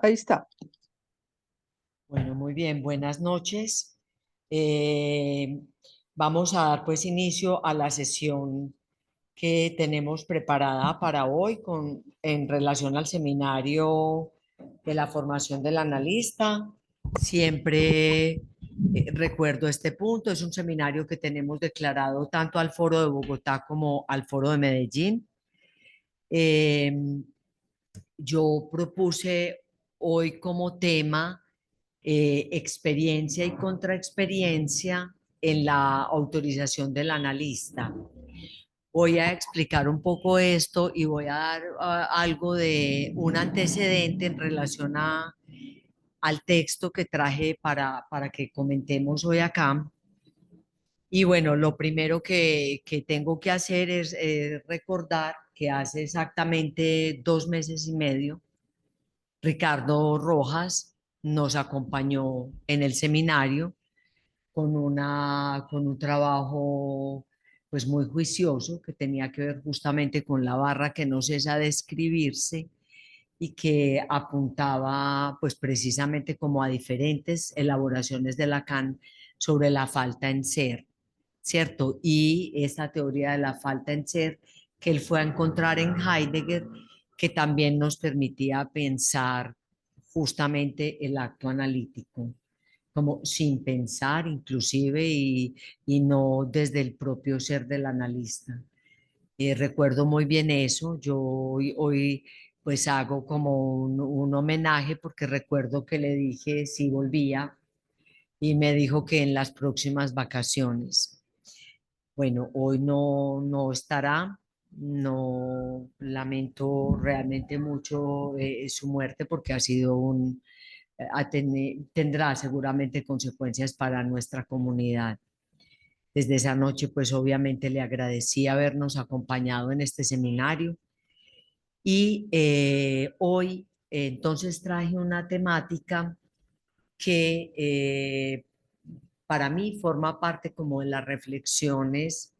Ahí está. Bueno, muy bien, buenas noches. Eh, Vamos a dar pues inicio a la sesión que tenemos preparada para hoy en relación al seminario de la formación del analista. Siempre recuerdo este punto, es un seminario que tenemos declarado tanto al Foro de Bogotá como al Foro de Medellín. Eh, yo propuse hoy como tema experiencia y contraexperiencia en la autorización del analista. Voy a explicar un poco esto y voy a dar algo de un antecedente en relación al texto que traje para que comentemos hoy acá. Y bueno, lo primero que tengo que hacer es recordar que hace exactamente 2 meses y medio, Ricardo Rojas nos acompañó en el seminario con un trabajo pues muy juicioso que tenía que ver justamente con la barra que no cesa de escribirse y que apuntaba pues precisamente como a diferentes elaboraciones de Lacan sobre la falta en ser, ¿cierto? Y esta teoría de la falta en ser que él fue a encontrar en Heidegger, que también nos permitía pensar justamente el acto analítico como sin pensar inclusive y no desde el propio ser del analista. Recuerdo muy bien eso. Yo hoy pues hago como un homenaje porque recuerdo que le dije si volvía y me dijo que en las próximas vacaciones. Bueno, hoy no estará. No lamento realmente mucho su muerte porque ha sido tendrá seguramente consecuencias para nuestra comunidad. Desde esa noche, pues obviamente le agradecí habernos acompañado en este seminario y hoy entonces traje una temática que para mí forma parte como de las reflexiones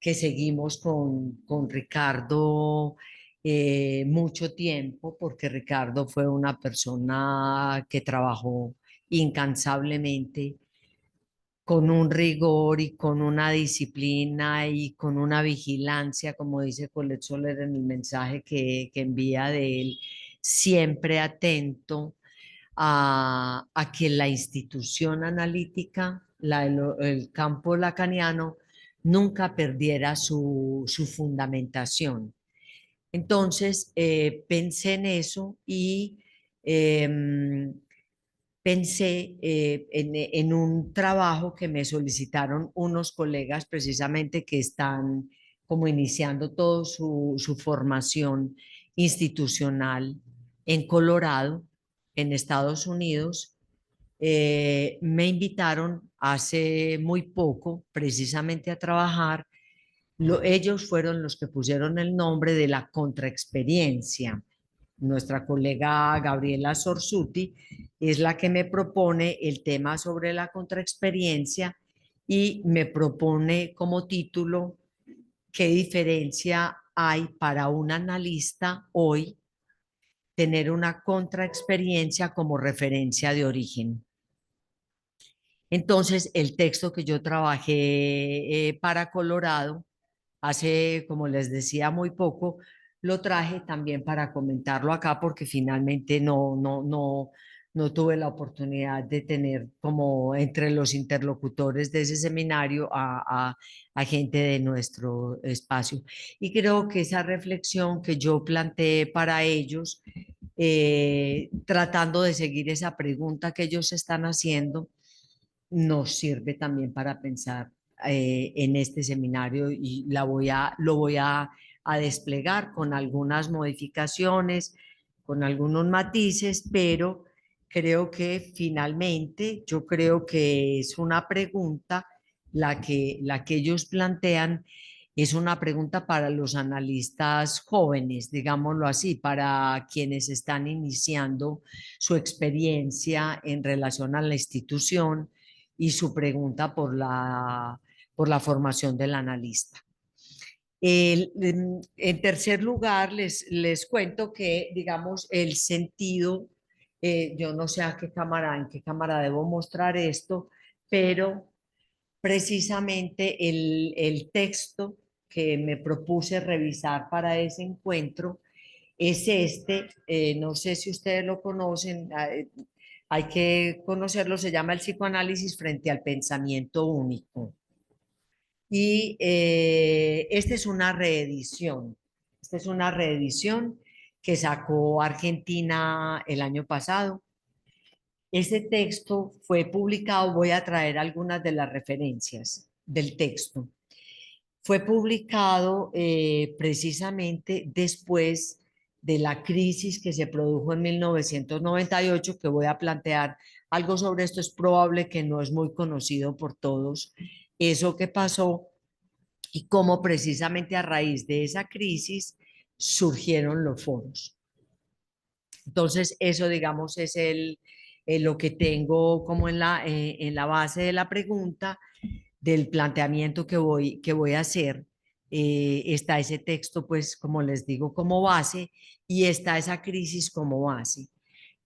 que seguimos con Ricardo mucho tiempo, porque Ricardo fue una persona que trabajó incansablemente con un rigor y con una disciplina y con una vigilancia, como dice Colette Soler en el mensaje que envía de él, siempre atento a que la institución analítica, el campo lacaniano, nunca perdiera su fundamentación. Entonces, pensé en eso y em, pensé en un trabajo que me solicitaron unos colegas precisamente que están como iniciando toda su formación institucional en Colorado, en Estados Unidos. Me invitaron hace muy poco precisamente a trabajar. Ellos fueron los que pusieron el nombre de la contraexperiencia. Nuestra colega Gabriela Sorsuti es la que me propone el tema sobre la contraexperiencia y me propone como título qué diferencia hay para un analista hoy tener una contraexperiencia como referencia de origen. Entonces, el texto que yo trabajé para Colorado hace, como les decía, muy poco, lo traje también para comentarlo acá porque finalmente no tuve la oportunidad de tener como entre los interlocutores de ese seminario a gente de nuestro espacio. Y creo que esa reflexión que yo planteé para ellos, tratando de seguir esa pregunta que ellos están haciendo, nos sirve también para pensar en este seminario y lo voy a desplegar con algunas modificaciones, con algunos matices, pero creo que finalmente yo creo que es una pregunta la que ellos plantean. Es una pregunta para los analistas jóvenes, digámoslo así, para quienes están iniciando su experiencia en relación a la institución y su pregunta por la formación del analista. En tercer lugar, les cuento que, digamos, el sentido Yo no sé en qué cámara debo mostrar esto, pero precisamente el texto que me propuse revisar para ese encuentro es este, no sé si ustedes lo conocen, hay que conocerlo, se llama El psicoanálisis frente al pensamiento único. Y esta es una reedición que sacó Argentina el año pasado. Este texto fue publicado, voy a traer algunas de las referencias del texto. Fue publicado precisamente después de la crisis que se produjo en 1998, que voy a plantear algo sobre esto. Es probable que no es muy conocido por todos, eso que pasó y cómo precisamente a raíz de esa crisis surgieron los foros. Entonces, eso, digamos, es lo que tengo como en la base de la pregunta del planteamiento que voy a hacer. Está ese texto, pues, como les digo, como base y está esa crisis como base.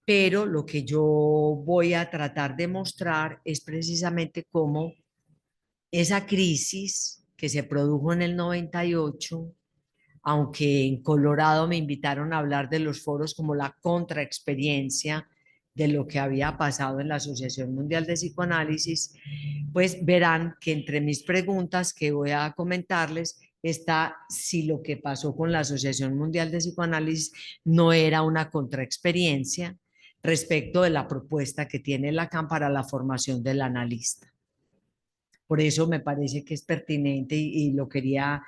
Pero lo que yo voy a tratar de mostrar es precisamente cómo esa crisis que se produjo en el 98, aunque en Colorado me invitaron a hablar de los foros como la contraexperiencia de lo que había pasado en la Asociación Mundial de Psicoanálisis, pues verán que entre mis preguntas que voy a comentarles está si lo que pasó con la Asociación Mundial de Psicoanálisis no era una contraexperiencia respecto de la propuesta que tiene Lacan para la formación del analista. Por eso me parece que es pertinente y lo quería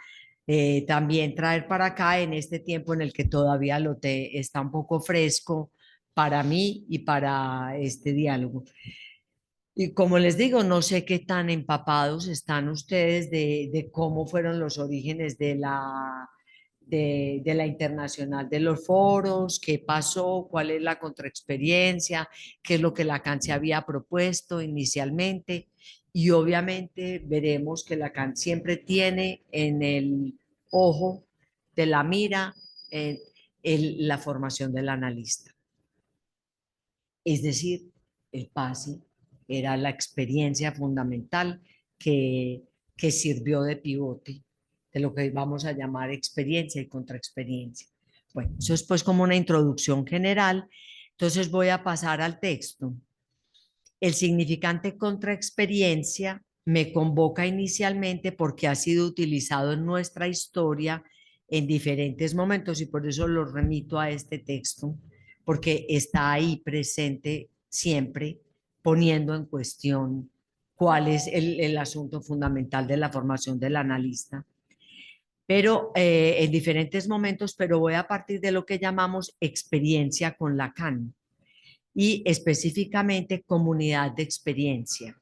también traer para acá en este tiempo en el que todavía lo está un poco fresco para mí y para este diálogo. Y como les digo, no sé qué tan empapados están ustedes de cómo fueron los orígenes de la internacional de los foros, qué pasó, cuál es la contraexperiencia, qué es lo que Lacan se había propuesto inicialmente. Y obviamente veremos que Lacan siempre tiene en el ojo de la mira la formación del analista. Es decir, el PASI era la experiencia fundamental que, que sirvió de pivote de lo que vamos a llamar experiencia y contraexperiencia. Bueno, eso es pues como una introducción general. Entonces voy a pasar al texto. El significante contraexperiencia me convoca inicialmente porque ha sido utilizado en nuestra historia en diferentes momentos y por eso lo remito a este texto, porque está ahí presente siempre poniendo en cuestión cuál es el asunto fundamental de la formación del analista. Pero en diferentes momentos, pero voy a partir de lo que llamamos experiencia con Lacan y específicamente comunidad de experiencia,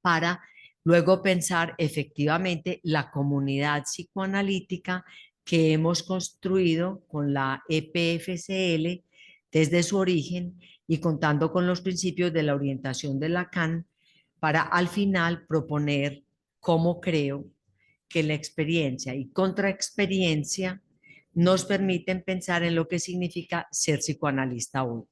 para luego pensar efectivamente la comunidad psicoanalítica que hemos construido con la EPFCL desde su origen y contando con los principios de la orientación de Lacan para al final proponer cómo creo que la experiencia y contraexperiencia nos permiten pensar en lo que significa ser psicoanalista hoy.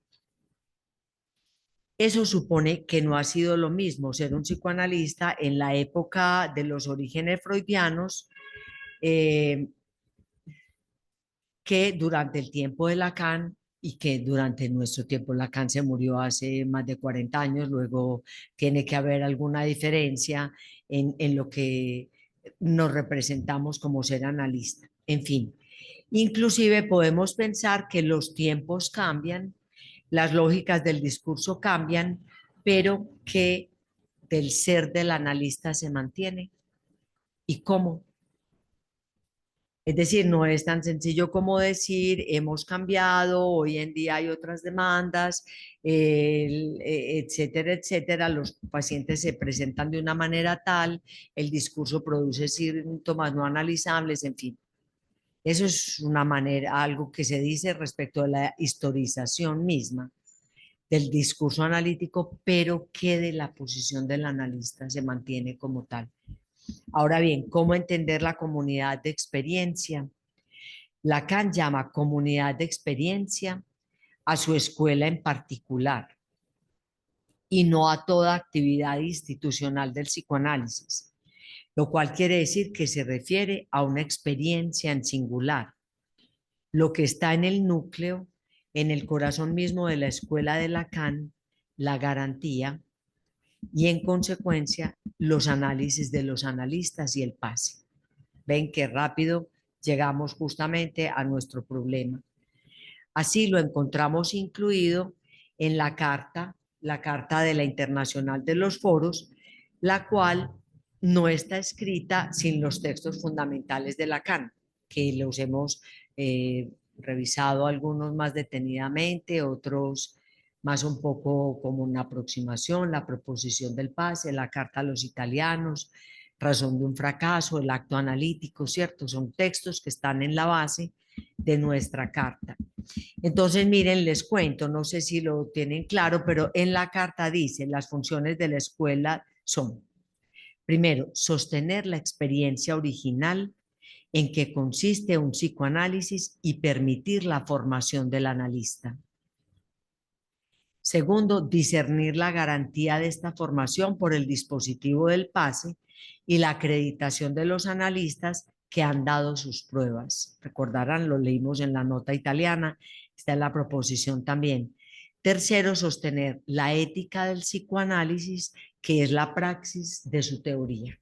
Eso supone que no ha sido lo mismo ser un psicoanalista en la época de los orígenes freudianos eh, que durante el tiempo de Lacan y que durante nuestro tiempo. Lacan se murió hace más de 40 años, luego tiene que haber alguna diferencia en lo que nos representamos como ser analista. En fin, inclusive podemos pensar que los tiempos cambian, las lógicas del discurso cambian, pero que del ser del analista se mantiene. ¿Y cómo? Es decir, no es tan sencillo como decir, hemos cambiado, hoy en día hay otras demandas, etcétera, etcétera. Los pacientes se presentan de una manera tal, el discurso produce síntomas no analizables, en fin. Eso es una manera, algo que se dice respecto a la historización misma del discurso analítico, pero que de la posición del analista se mantiene como tal. Ahora bien, ¿cómo entender la comunidad de experiencia? Lacan llama comunidad de experiencia a su escuela en particular y no a toda actividad institucional del psicoanálisis, lo cual quiere decir que se refiere a una experiencia en singular, lo que está en el núcleo, en el corazón mismo de la escuela de Lacan, la garantía, y en consecuencia los análisis de los analistas y el pase. Ven qué rápido llegamos justamente a nuestro problema. Así lo encontramos incluido en la carta de la Internacional de los Foros, la cual no está escrita sin los textos fundamentales de Lacan, que los hemos revisado algunos más detenidamente, otros más un poco como una aproximación, la proposición del pase, la carta a los italianos, razón de un fracaso, el acto analítico, ¿cierto? Son textos que están en la base de nuestra carta. Entonces, miren, les cuento, no sé si lo tienen claro, pero en la carta dice, las funciones de la escuela son, primero, sostener la experiencia original en que consiste un psicoanálisis y permitir la formación del analista. Segundo, discernir la garantía de esta formación por el dispositivo del pase y la acreditación de los analistas que han dado sus pruebas. Recordarán, lo leímos en la nota italiana, está en la proposición también. Tercero, sostener la ética del psicoanálisis, que es la praxis de su teoría.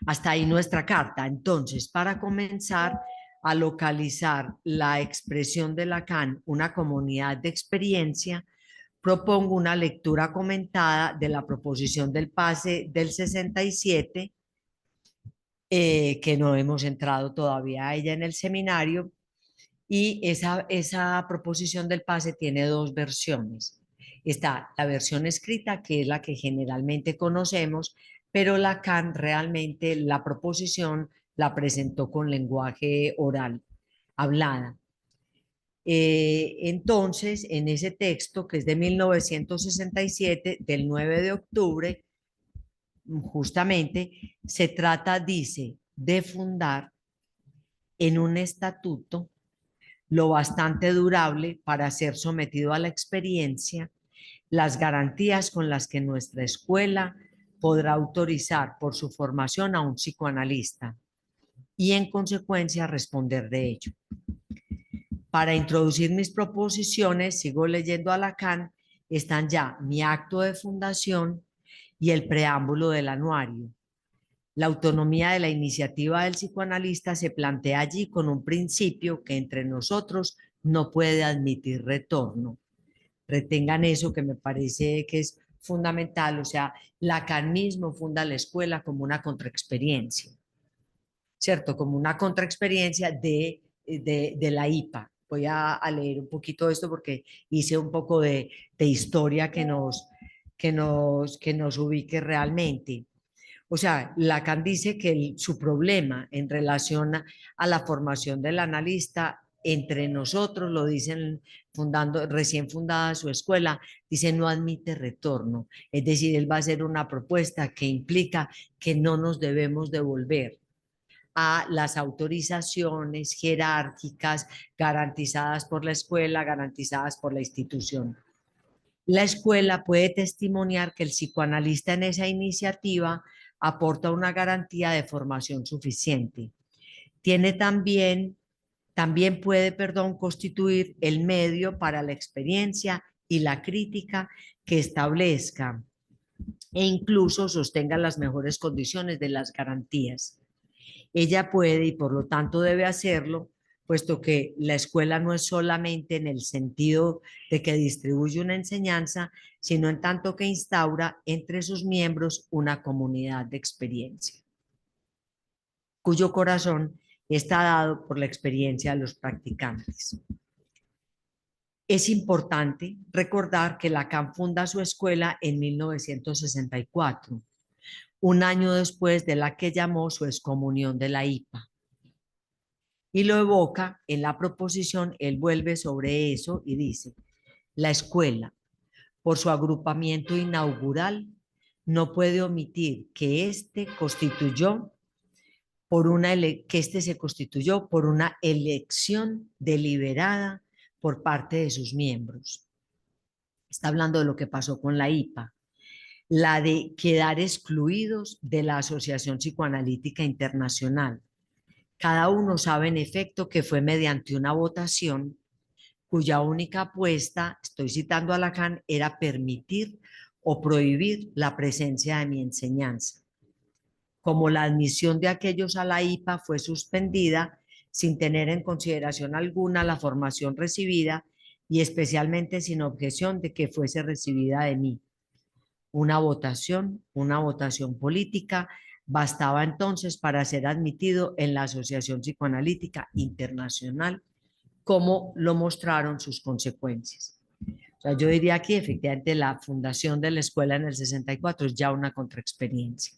Hasta ahí nuestra carta. Entonces, para comenzar a localizar la expresión de Lacan, una comunidad de experiencia, propongo una lectura comentada de la proposición del pase del 67, que no hemos entrado todavía a ella en el seminario, y esa proposición del pase tiene dos versiones. Está la versión escrita, que es la que generalmente conocemos, pero Lacan realmente la proposición la presentó con lenguaje oral, hablada. Entonces, en ese texto, que es de 1967, del 9 de octubre, justamente, se trata, dice, de fundar en un estatuto lo bastante durable para ser sometido a la experiencia, las garantías con las que nuestra escuela podrá autorizar por su formación a un psicoanalista y en consecuencia responder de ello. Para introducir mis proposiciones, sigo leyendo a Lacan, están ya mi acto de fundación y el preámbulo del anuario. La autonomía de la iniciativa del psicoanalista se plantea allí con un principio que entre nosotros no puede admitir retorno. Retengan eso, que me parece que es fundamental. O sea, Lacan mismo funda la escuela como una contraexperiencia, ¿cierto? Como una contraexperiencia de la IPA. Voy a leer un poquito esto porque hice un poco de historia que nos ubique realmente. O sea, Lacan dice que su problema en relación a la formación del analista entre nosotros, lo dicen recién fundada su escuela, dice no admite retorno. Es decir, él va a hacer una propuesta que implica que no nos debemos devolver a las autorizaciones jerárquicas garantizadas por la escuela, garantizadas por la institución. La escuela puede testimoniar que el psicoanalista en esa iniciativa aporta una garantía de formación suficiente. Tiene también puede, constituir el medio para la experiencia y la crítica que establezca e incluso sostenga las mejores condiciones de las garantías. Ella puede y por lo tanto debe hacerlo, puesto que la escuela no es solamente en el sentido de que distribuye una enseñanza, sino en tanto que instaura entre sus miembros una comunidad de experiencia, cuyo corazón está dado por la experiencia de los practicantes. Es importante recordar que Lacan funda su escuela en 1964, un año después de la que llamó su excomunión de la IPA. Y lo evoca en la proposición, él vuelve sobre eso y dice, la escuela, por su agrupamiento inaugural, no puede omitir que este se constituyó por una elección deliberada por parte de sus miembros. Está hablando de lo que pasó con la IPA, la de quedar excluidos de la Asociación Psicoanalítica Internacional. Cada uno sabe en efecto que fue mediante una votación cuya única apuesta, estoy citando a Lacan, era permitir o prohibir la presencia de mi enseñanza. Como la admisión de aquellos a la IPA fue suspendida sin tener en consideración alguna la formación recibida y especialmente sin objeción de que fuese recibida de mí. Una votación política, bastaba entonces para ser admitido en la Asociación Psicoanalítica Internacional, como lo mostraron sus consecuencias. O sea, yo diría que efectivamente la fundación de la escuela en el 64 es ya una contraexperiencia.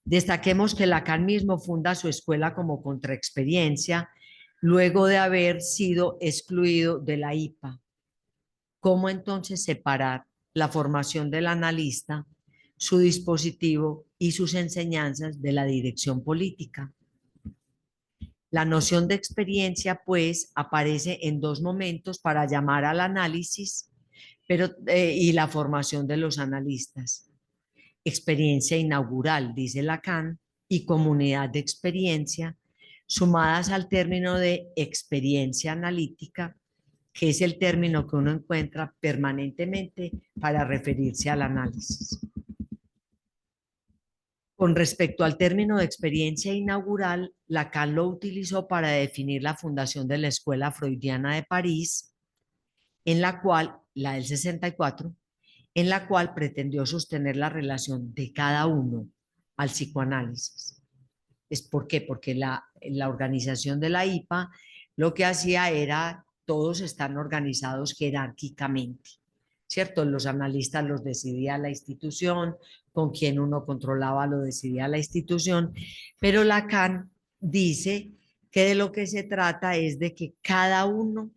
Destaquemos que Lacan mismo funda su escuela como contraexperiencia luego de haber sido excluido de la IPA. ¿Cómo entonces separar la formación del analista, su dispositivo y sus enseñanzas de la dirección política? La noción de experiencia, pues, aparece en dos momentos para llamar al análisis y la formación de los analistas. Experiencia inaugural, dice Lacan, y comunidad de experiencia, sumadas al término de experiencia analítica, que es el término que uno encuentra permanentemente para referirse al análisis. Con respecto al término de experiencia inaugural, Lacan lo utilizó para definir la fundación de la Escuela Freudiana de París, en la cual, la del 64, en la cual pretendió sostener la relación de cada uno al psicoanálisis. ¿Por qué? Porque la organización de la IPA lo que hacía era, todos están organizados jerárquicamente, ¿cierto? Los analistas los decidía la institución, con quien uno controlaba lo decidía la institución, pero Lacan dice que de lo que se trata es de que cada uno,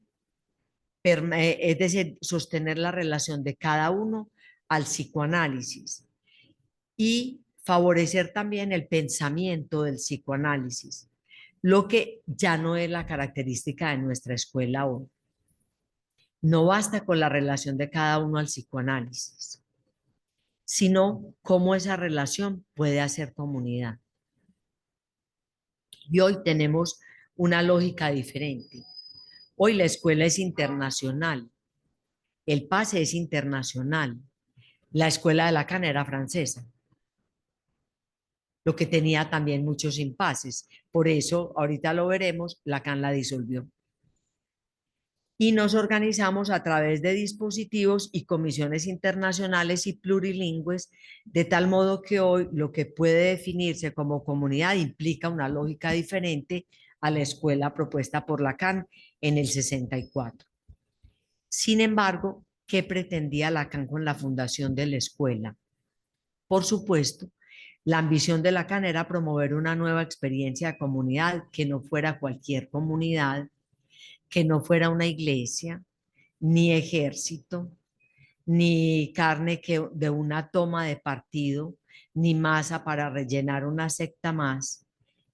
es decir, sostener la relación de cada uno al psicoanálisis y favorecer también el pensamiento del psicoanálisis, lo que ya no es la característica de nuestra escuela hoy. No basta con la relación de cada uno al psicoanálisis, sino cómo esa relación puede hacer comunidad. Y hoy tenemos una lógica diferente. Hoy la escuela es internacional, el pase es internacional. La escuela de Lacan era francesa, lo que tenía también muchos impases. Por eso, ahorita lo veremos, Lacan la disolvió. Y nos organizamos a través de dispositivos y comisiones internacionales y plurilingües, de tal modo que hoy lo que puede definirse como comunidad implica una lógica diferente a la escuela propuesta por Lacan en el 64. Sin embargo, ¿qué pretendía Lacan con la fundación de la escuela? Por supuesto, la ambición de Lacan era promover una nueva experiencia de comunidad que no fuera cualquier comunidad, que no fuera una iglesia, ni ejército, ni carne de una toma de partido, ni masa para rellenar una secta más.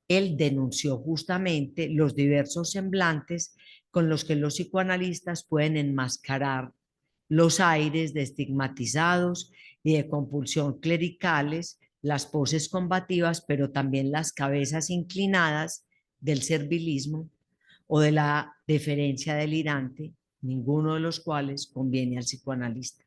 Él denunció justamente los diversos semblantes con los que los psicoanalistas pueden enmascarar los aires de estigmatizados y de compulsión clericales, las poses combativas, pero también las cabezas inclinadas del servilismo o de la deferencia delirante, ninguno de los cuales conviene al psicoanalista.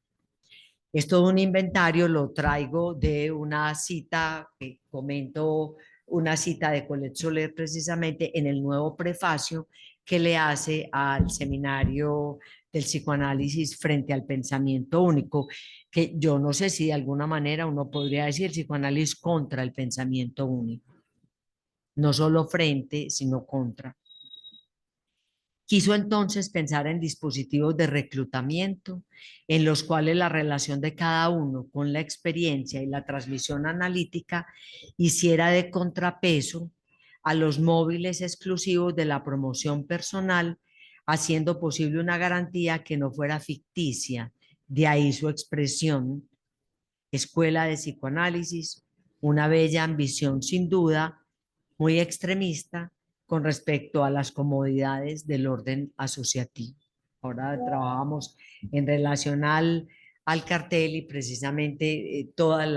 Es todo un inventario, lo traigo de una cita que comento, una cita de Colette Soler precisamente en el nuevo prefacio que le hace al seminario del psicoanálisis frente al pensamiento único, que yo no sé si de alguna manera uno podría decir el psicoanálisis contra el pensamiento único, no solo frente, sino contra. Quiso entonces pensar en dispositivos de reclutamiento en los cuales la relación de cada uno con la experiencia y la transmisión analítica hiciera de contrapeso a los móviles exclusivos de la promoción personal, haciendo posible una garantía que no fuera ficticia. De ahí su expresión, escuela de psicoanálisis, una bella ambición sin duda, muy extremista, con respecto a las comodidades del orden asociativo. Ahora trabajamos en relación al cartel y precisamente todas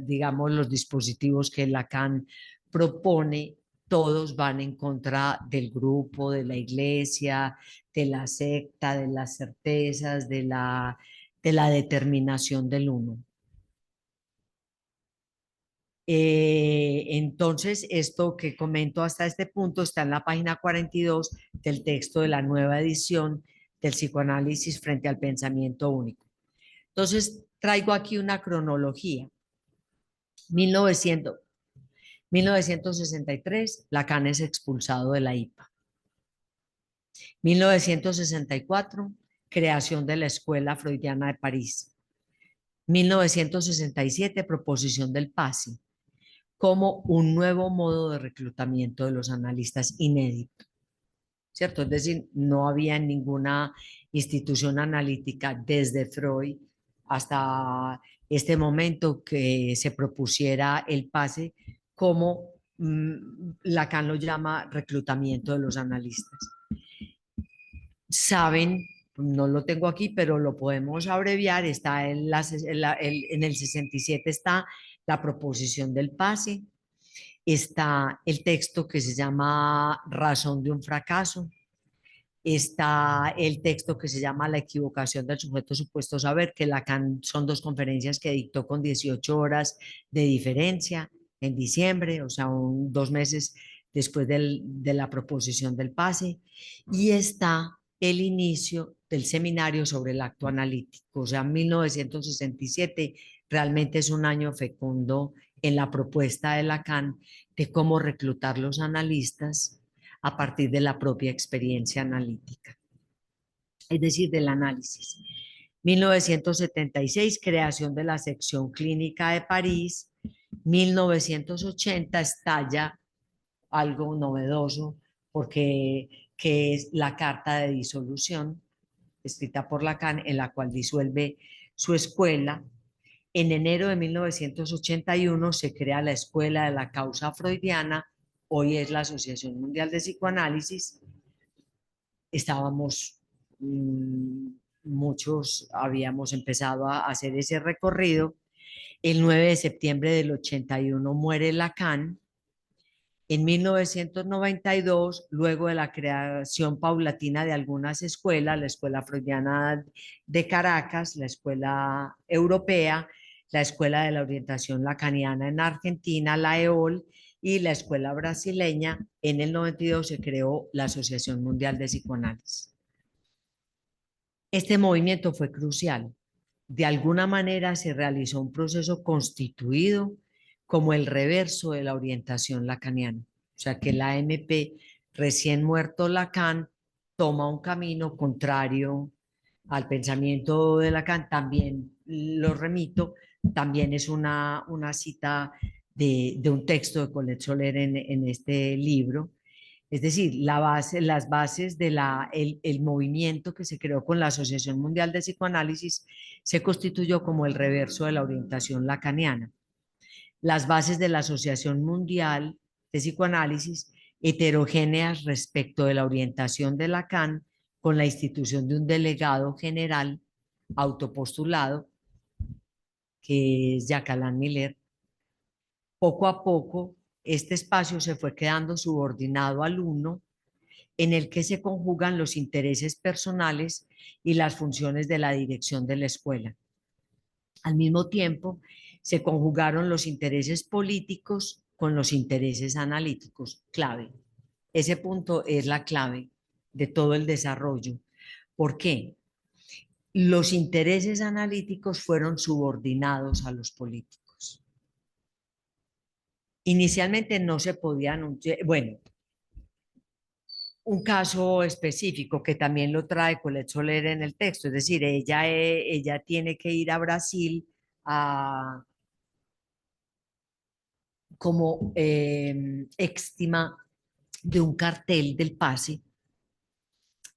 digamos, los dispositivos que Lacan propone, todos van en contra del grupo, de la iglesia, de la secta, de las certezas, de la determinación del uno. Entonces, esto que comento hasta este punto está en la página 42 del texto de la nueva edición del psicoanálisis frente al pensamiento único. Entonces, traigo aquí una cronología. 1963, Lacan es expulsado de la IPA. 1964, creación de la Escuela Freudiana de París. 1967, proposición del PASI como un nuevo modo de reclutamiento de los analistas inédito, ¿cierto? Es decir, no había ninguna institución analítica desde Freud hasta este momento que se propusiera el PASE como Lacan lo llama reclutamiento de los analistas. Saben, no lo tengo aquí, pero lo podemos abreviar, está en el 67 está la proposición del PASE, está el texto que se llama Razón de un fracaso, está el texto que se llama La equivocación del sujeto supuesto saber, que Lacan son dos conferencias que dictó con 18 horas de diferencia en diciembre, o sea, 2 meses después de la proposición del PASE, y está el inicio del seminario sobre el acto analítico, o sea, 1967 realmente es un año fecundo en la propuesta de Lacan de cómo reclutar los analistas a partir de la propia experiencia analítica, es decir, del análisis. 1976, creación de la sección clínica de París. 1980 estalla algo novedoso porque que es la carta de disolución escrita por Lacan en la cual disuelve su escuela. En enero de 1981 se crea la Escuela de la Causa Freudiana, hoy es la Asociación Mundial de Psicoanálisis. Estábamos, muchos habíamos empezado a hacer ese recorrido. El 9 de septiembre del 81 muere Lacan. En 1992, luego de la creación paulatina de algunas escuelas, la Escuela Freudiana de Caracas, la Escuela Europea, la Escuela de la Orientación Lacaniana en Argentina, la EOL, y la Escuela Brasileña, en el 92 se creó la Asociación Mundial de Psicoanálisis. Este movimiento fue crucial. De alguna manera se realizó un proceso constituido como el reverso de la orientación lacaniana. O sea que la AMP, recién muerto Lacan, toma un camino contrario al pensamiento de Lacan. También lo remito, también es una cita de un texto de Colette Soler en este libro. Es decir, las bases del el movimiento que se creó con la Asociación Mundial de Psicoanálisis se constituyó como el reverso de la orientación lacaniana. Las bases de la Asociación Mundial de Psicoanálisis, heterogéneas respecto de la orientación de Lacan, con la institución de un delegado general autopostulado, que es Jacques Alain Miller. Poco a poco, este espacio se fue quedando subordinado al uno, en el que se conjugan los intereses personales y las funciones de la dirección de la escuela. Al mismo tiempo, se conjugaron los intereses políticos con los intereses analíticos, clave. Ese punto es la clave de todo el desarrollo. ¿Por qué? Los intereses analíticos fueron subordinados a los políticos. Inicialmente no se podían, bueno, un caso específico que también lo trae Colette Soler en el texto, es decir, ella tiene que ir a Brasil a, como éxtima de un cartel del PASE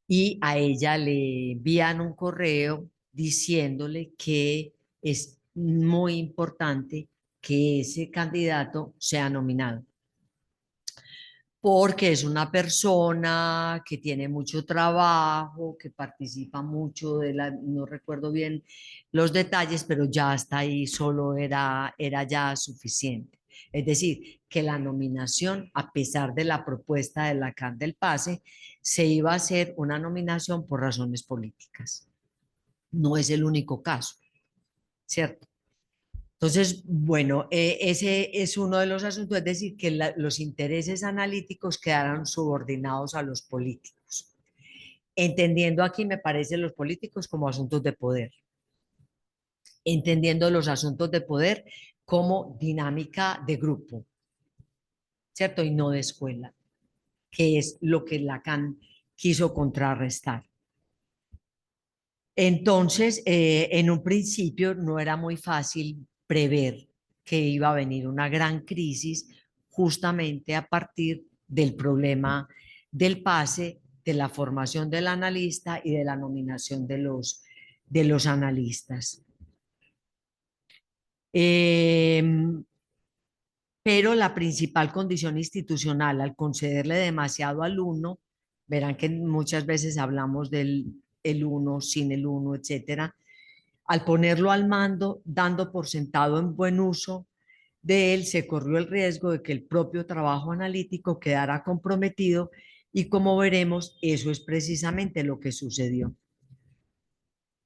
y a ella le envían un correo diciéndole que es muy importante que ese candidato sea nominado. porque es una persona que tiene mucho trabajo, que participa mucho de la, no recuerdo bien los detalles, pero ya hasta ahí solo era ya suficiente. Es decir, que la nominación, a pesar de la propuesta de Lacan del pase, se iba a hacer una nominación por razones políticas. No es el único caso, ¿cierto? Entonces, bueno, ese es uno de los asuntos, es decir, que los intereses analíticos quedaron subordinados a los políticos, entendiendo aquí, me parece, los políticos como asuntos de poder, entendiendo los asuntos de poder como dinámica de grupo, ¿cierto? Y no de escuela, que es lo que Lacan quiso contrarrestar. Entonces, en un principio no era muy fácil prever que iba a venir una gran crisis justamente a partir del problema del pase, de la formación del analista y de la nominación de los analistas. Pero la principal condición institucional al concederle demasiado al uno, verán que muchas veces hablamos del el uno, sin el uno, etcétera, al ponerlo al mando, dando por sentado en buen uso de él, se corrió el riesgo de que el propio trabajo analítico quedara comprometido y como veremos, eso es precisamente lo que sucedió.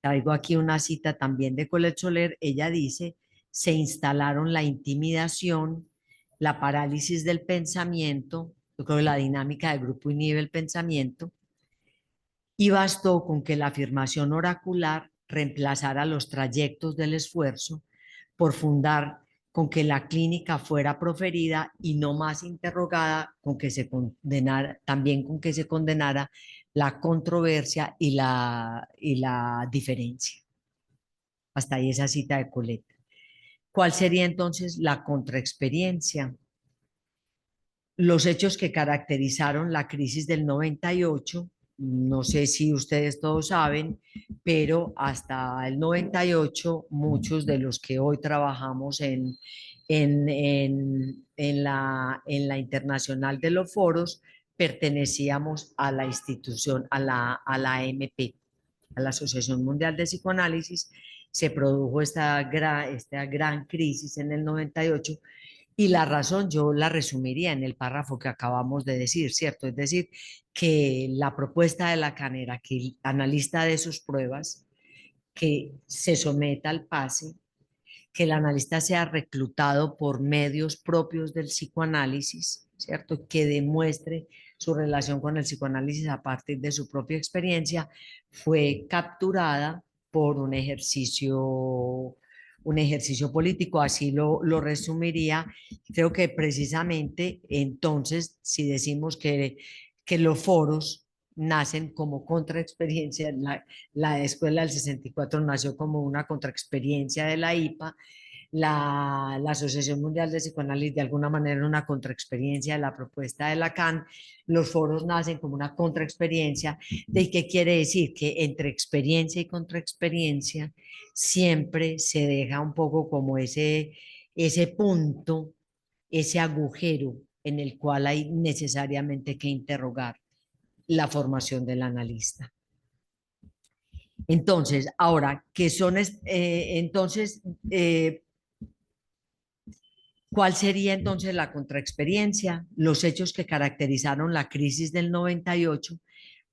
Traigo aquí una cita también de Colette Soler. Ella dice, se instalaron la intimidación, la parálisis del pensamiento, yo creo que la dinámica de grupo inhibe el pensamiento, y bastó con que la afirmación oracular reemplazara los trayectos del esfuerzo por fundar con que la clínica fuera proferida y no más interrogada con que se condenara, también con que se condenara la controversia y la diferencia. Hasta ahí esa cita de Colette. ¿Cuál sería entonces la contraexperiencia? Los hechos que caracterizaron la crisis del 98, no sé si ustedes todos saben, pero hasta el 98 muchos de los que hoy trabajamos en la Internacional de los Foros pertenecíamos a la institución, a la AMP, a la Asociación Mundial de Psicoanálisis. Se produjo esta gran crisis en el 98 y la razón yo la resumiría en el párrafo que acabamos de decir, ¿cierto? Es decir, que la propuesta de Lacan era que el analista de sus pruebas, que se someta al pase, que el analista sea reclutado por medios propios del psicoanálisis, ¿cierto? Que demuestre su relación con el psicoanálisis a partir de su propia experiencia, fue capturada por un ejercicio político, así lo resumiría. Creo que precisamente entonces, si decimos que los foros nacen como contraexperiencia, la escuela del 64 nació como una contraexperiencia de la IPA, la Asociación Mundial de Psicoanálisis de alguna manera una contraexperiencia de la propuesta de Lacan, los foros nacen como una contraexperiencia. ¿De qué quiere decir? Que entre experiencia y contraexperiencia siempre se deja un poco como ese punto, ese agujero en el cual hay necesariamente que interrogar la formación del analista. Entonces, ahora, ¿qué son? Entonces, ¿cuál sería entonces la contraexperiencia? Los hechos que caracterizaron la crisis del 98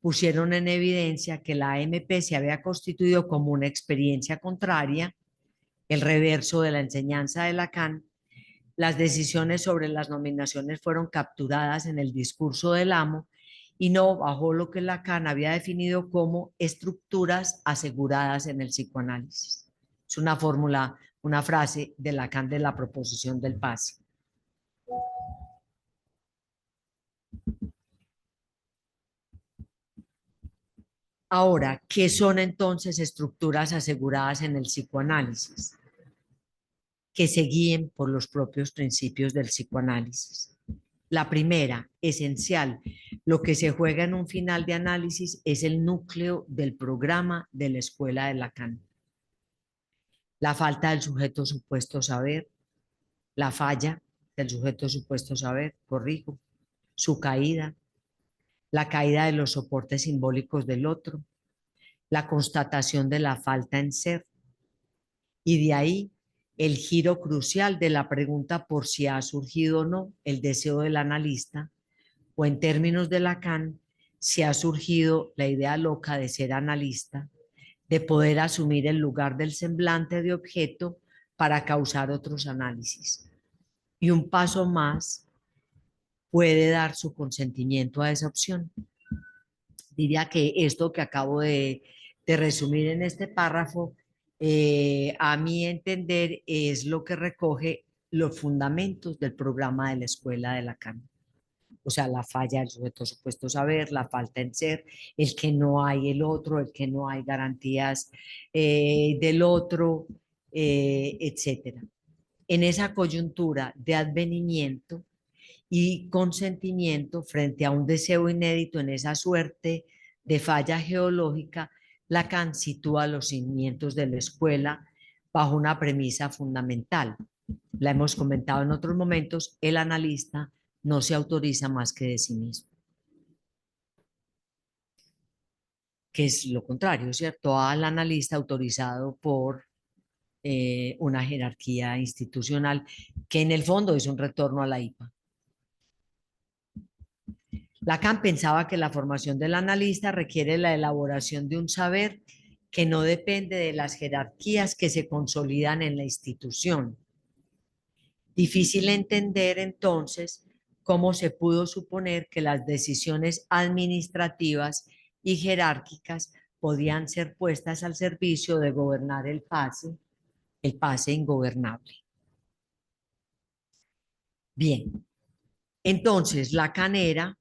pusieron en evidencia que la AMP se había constituido como una experiencia contraria, el reverso de la enseñanza de Lacan. Las decisiones sobre las nominaciones fueron capturadas en el discurso del amo y no bajo lo que Lacan había definido como estructuras aseguradas en el psicoanálisis. Es una fórmula, una frase de Lacan de la proposición del pase. Ahora, ¿qué son entonces estructuras aseguradas en el psicoanálisis? Que se guíen por los propios principios del psicoanálisis. La primera, esencial, lo que se juega en un final de análisis es el núcleo del programa de la escuela de Lacan. La falta del sujeto supuesto saber, la falla del sujeto supuesto saber, corrijo, su caída, la caída de los soportes simbólicos del otro, la constatación de la falta en ser, y de ahí el giro crucial de la pregunta por si ha surgido o no el deseo del analista, o en términos de Lacan, si ha surgido la idea loca de ser analista, de poder asumir el lugar del semblante de objeto para causar otros análisis. Y un paso más puede dar su consentimiento a esa opción. Diría que esto que acabo de resumir en este párrafo, a mi entender, es lo que recoge los fundamentos del programa de la escuela de Lacan. O sea, la falla del sujeto supuesto saber, la falta en ser, el que no hay el otro, el que no hay garantías del otro, etcétera. En esa coyuntura de advenimiento y consentimiento frente a un deseo inédito en esa suerte de falla geológica, Lacan sitúa los cimientos de la escuela bajo una premisa fundamental. La hemos comentado en otros momentos, el analista no se autoriza más que de sí mismo, que es lo contrario, ¿cierto? Al analista autorizado por una jerarquía institucional que en el fondo es un retorno a la IPA. Lacan pensaba que la formación del analista requiere la elaboración de un saber que no depende de las jerarquías que se consolidan en la institución. Difícil entender entonces cómo se pudo suponer que las decisiones administrativas y jerárquicas podían ser puestas al servicio de gobernar el pase ingobernable. Bien, entonces Lacan era,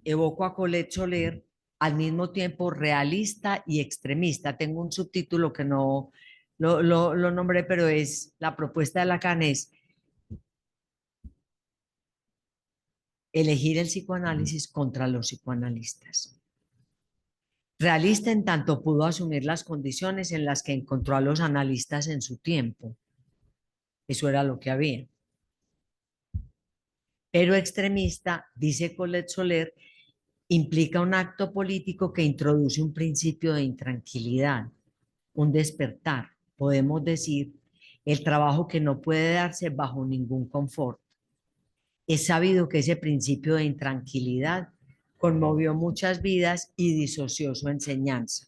evoco a Colette Soler, al mismo tiempo realista y extremista. Tengo un subtítulo que no lo nombré, pero es la propuesta de Lacan es elegir el psicoanálisis contra los psicoanalistas. Realista en tanto pudo asumir las condiciones en las que encontró a los analistas en su tiempo. Eso era lo que había. Pero extremista, dice Colette Soler, implica un acto político que introduce un principio de intranquilidad, un despertar, podemos decir, el trabajo que no puede darse bajo ningún confort. Es sabido que ese principio de intranquilidad conmovió muchas vidas y disoció su enseñanza,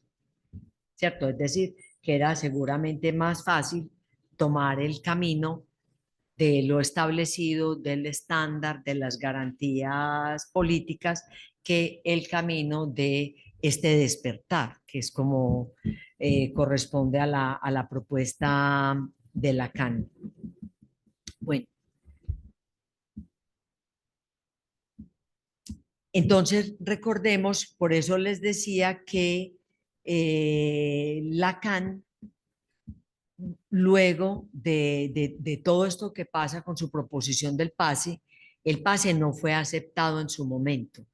¿cierto? Es decir, que era seguramente más fácil tomar el camino de lo establecido, del estándar, de las garantías políticas, que el camino de este despertar, que es como corresponde a la propuesta de Lacan. Bueno, entonces recordemos, por eso les decía que Lacan, luego de todo esto que pasa con su proposición del pase, el pase no fue aceptado en su momento.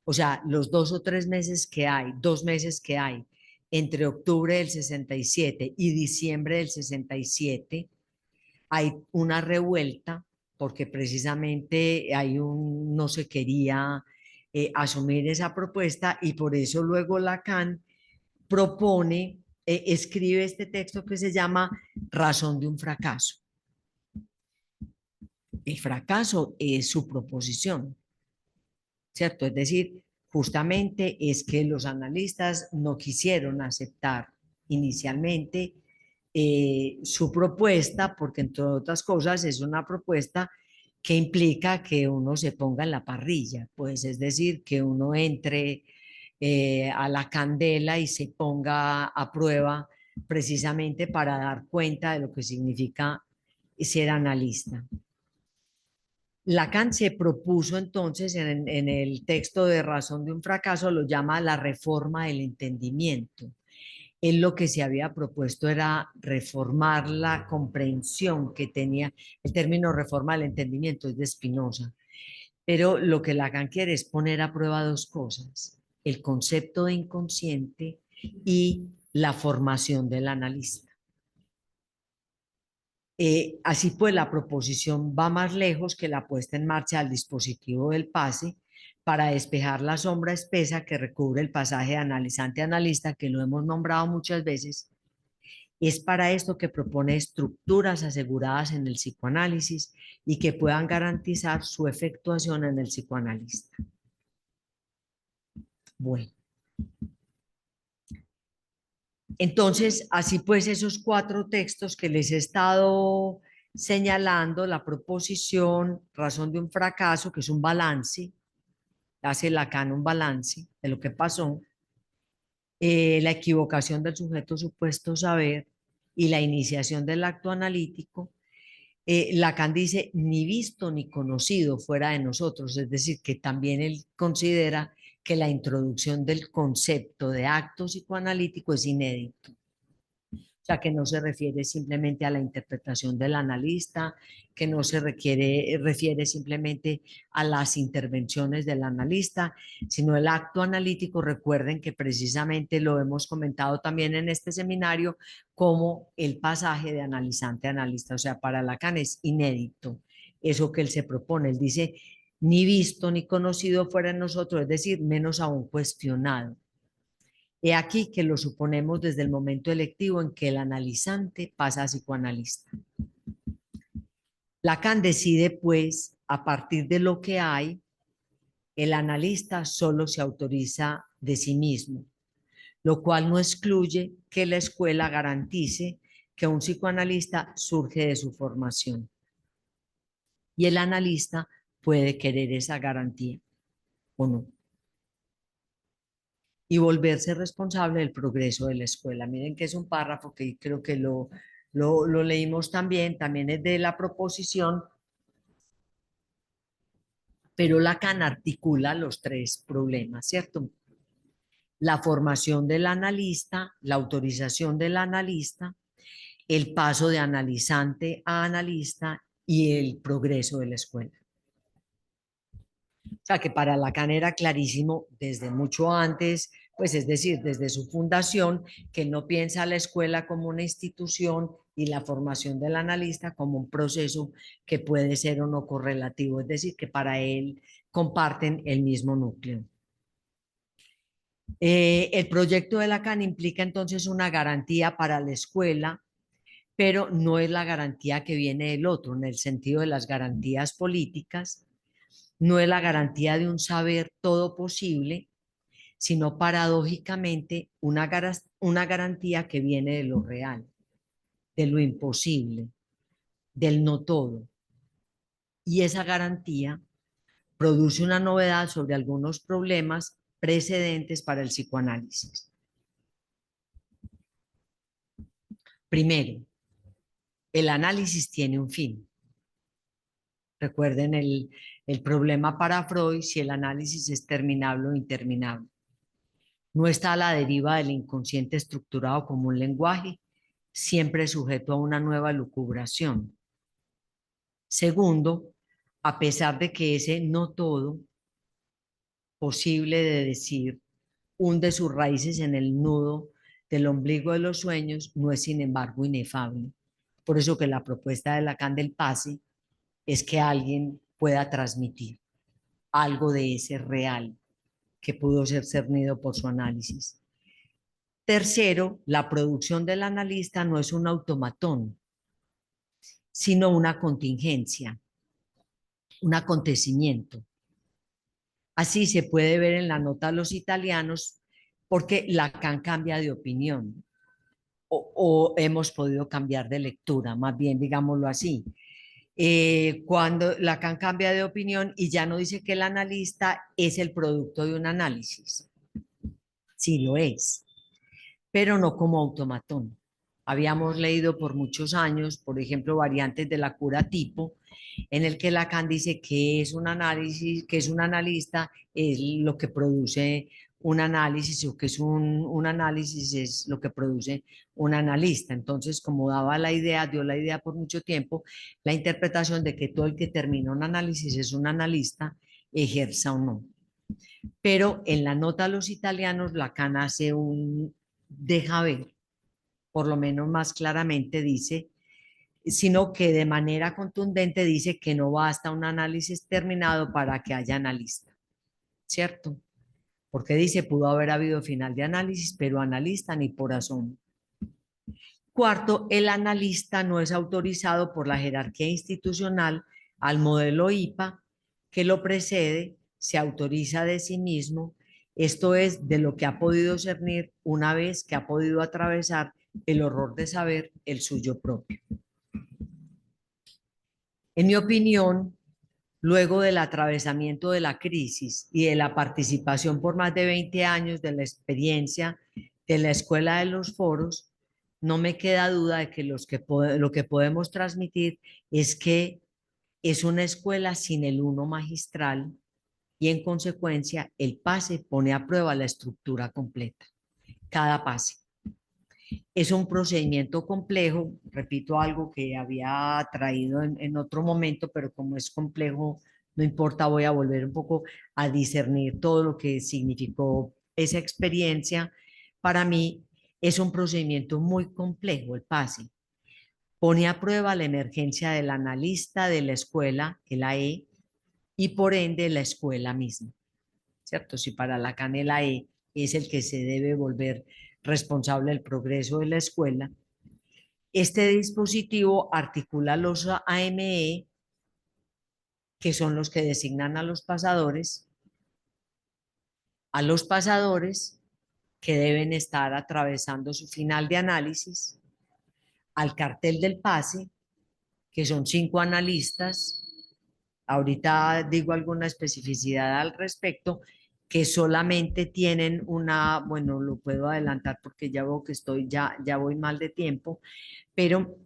O sea, los 2 o 3 meses que hay, 2 meses que hay entre octubre del 67 y diciembre del 67, hay una revuelta porque precisamente no se quería asumir esa propuesta y por eso luego Lacan propone, escribe este texto que se llama Razón de un fracaso. El fracaso es su proposición, ¿cierto? Es decir, justamente es que los analistas no quisieron aceptar inicialmente su propuesta, porque entre otras cosas es una propuesta que implica que uno se ponga en la parrilla, pues es decir, que uno entre a la candela y se ponga a prueba precisamente para dar cuenta de lo que significa ser analista. Lacan se propuso entonces en el texto de Razón de un fracaso, lo llama la reforma del entendimiento. Él lo que se había propuesto era reformar la comprensión que tenía, el término reforma del entendimiento es de Spinoza, pero lo que Lacan quiere es poner a prueba dos cosas, el concepto de inconsciente y la formación del analista. Así pues, la proposición va más lejos que la puesta en marcha del dispositivo del pase, para despejar la sombra espesa que recubre el pasaje de analizante-analista, que lo hemos nombrado muchas veces. Es para esto que propone estructuras aseguradas en el psicoanálisis y que puedan garantizar su efectuación en el psicoanalista. Bueno, entonces, así pues, esos 4 textos que les he estado señalando, la proposición, razón de un fracaso, que es un balance, hace Lacan un balance de lo que pasó, la equivocación del sujeto supuesto saber y la iniciación del acto analítico, Lacan dice ni visto ni conocido fuera de nosotros, es decir, que también él considera que la introducción del concepto de acto psicoanalítico es inédito. O sea, que no se refiere simplemente a la interpretación del analista, que no se refiere simplemente a las intervenciones del analista, sino el acto analítico. Recuerden que precisamente lo hemos comentado también en este seminario como el pasaje de analizante a analista. O sea, para Lacan es inédito eso que él se propone. Él dice, ni visto ni conocido fuera de nosotros, es decir, menos aún cuestionado. He aquí que lo suponemos desde el momento electivo en que el analizante pasa a psicoanalista. Lacan decide, pues, a partir de lo que hay, el analista solo se autoriza de sí mismo, lo cual no excluye que la escuela garantice que un psicoanalista surge de su formación. Y el analista puede querer esa garantía o no. Y volverse responsable del progreso de la escuela. Miren que es un párrafo que creo que lo leímos también es de la proposición, pero Lacan articula los 3 problemas, ¿cierto? La formación del analista, la autorización del analista, el paso de analizante a analista y el progreso de la escuela. O sea que para Lacan era clarísimo desde mucho antes, pues es decir, desde su fundación, que no piensa la escuela como una institución y la formación del analista como un proceso que puede ser o no correlativo, es decir, que para él comparten el mismo núcleo. El proyecto de Lacan implica entonces una garantía para la escuela, pero no es la garantía que viene del otro, en el sentido de las garantías políticas, no es la garantía de un saber todo posible, sino paradójicamente una garantía que viene de lo real, de lo imposible, del no todo. Y esa garantía produce una novedad sobre algunos problemas precedentes para el psicoanálisis. Primero, el análisis tiene un fin. Recuerden el problema para Freud, si el análisis es terminable o interminable. No está a la deriva del inconsciente estructurado como un lenguaje, siempre sujeto a una nueva lucubración. Segundo, a pesar de que ese no todo posible de decir hunde sus raíces en el nudo del ombligo de los sueños, no es sin embargo inefable. Por eso que la propuesta de Lacan del pase es que alguien pueda transmitir algo de ese real que pudo ser cernido por su análisis. Tercero, la producción del analista no es un automatón, sino una contingencia, un acontecimiento. Así se puede ver en la nota a los italianos, porque Lacan cambia de opinión o hemos podido cambiar de lectura, más bien digámoslo así. Cuando Lacan cambia de opinión y ya no dice que el analista es el producto de un análisis, sí lo es, pero no como automatón. Habíamos leído por muchos años, por ejemplo, variantes de la cura tipo, en el que Lacan dice que es un análisis, que es un analista, es lo que produce un análisis, o que es un análisis es lo que produce un analista. Entonces, como daba la idea, dio la idea por mucho tiempo, la interpretación de que todo el que termina un análisis es un analista, ejerza o no. Pero en la nota a los italianos, Lacan hace deja ver, por lo menos más claramente dice, sino que de manera contundente dice que no basta un análisis terminado para que haya analista. ¿cierto? Porque dice, pudo haber habido final de análisis, pero analista ni por asomo. Cuarto, el analista no es autorizado por la jerarquía institucional al modelo IPA que lo precede, se autoriza de sí mismo, esto es de lo que ha podido cernir una vez que ha podido atravesar el horror de saber el suyo propio. En mi opinión, luego del atravesamiento de la crisis y de la participación por más de 20 años de la experiencia de la Escuela de los Foros, no me queda duda de que, lo que podemos transmitir es que es una escuela sin el uno magistral y en consecuencia el pase pone a prueba la estructura completa, cada pase. Es un procedimiento complejo, repito algo que había traído en otro momento, pero como es complejo, no importa, voy a volver un poco a discernir todo lo que significó esa experiencia. Para mí es un procedimiento muy complejo el PASE. Pone a prueba la emergencia del analista de la escuela, el AE, y por ende la escuela misma, ¿cierto? Si para Lacan el AE es el que se debe volver responsable del progreso de la escuela, este dispositivo articula los AME, que son los que designan a los pasadores que deben estar atravesando su final de análisis, al cartel del pase, que son 5 analistas. Ahorita digo alguna especificidad al respecto, que solamente tienen una, bueno, lo puedo adelantar porque ya veo que ya voy mal de tiempo, pero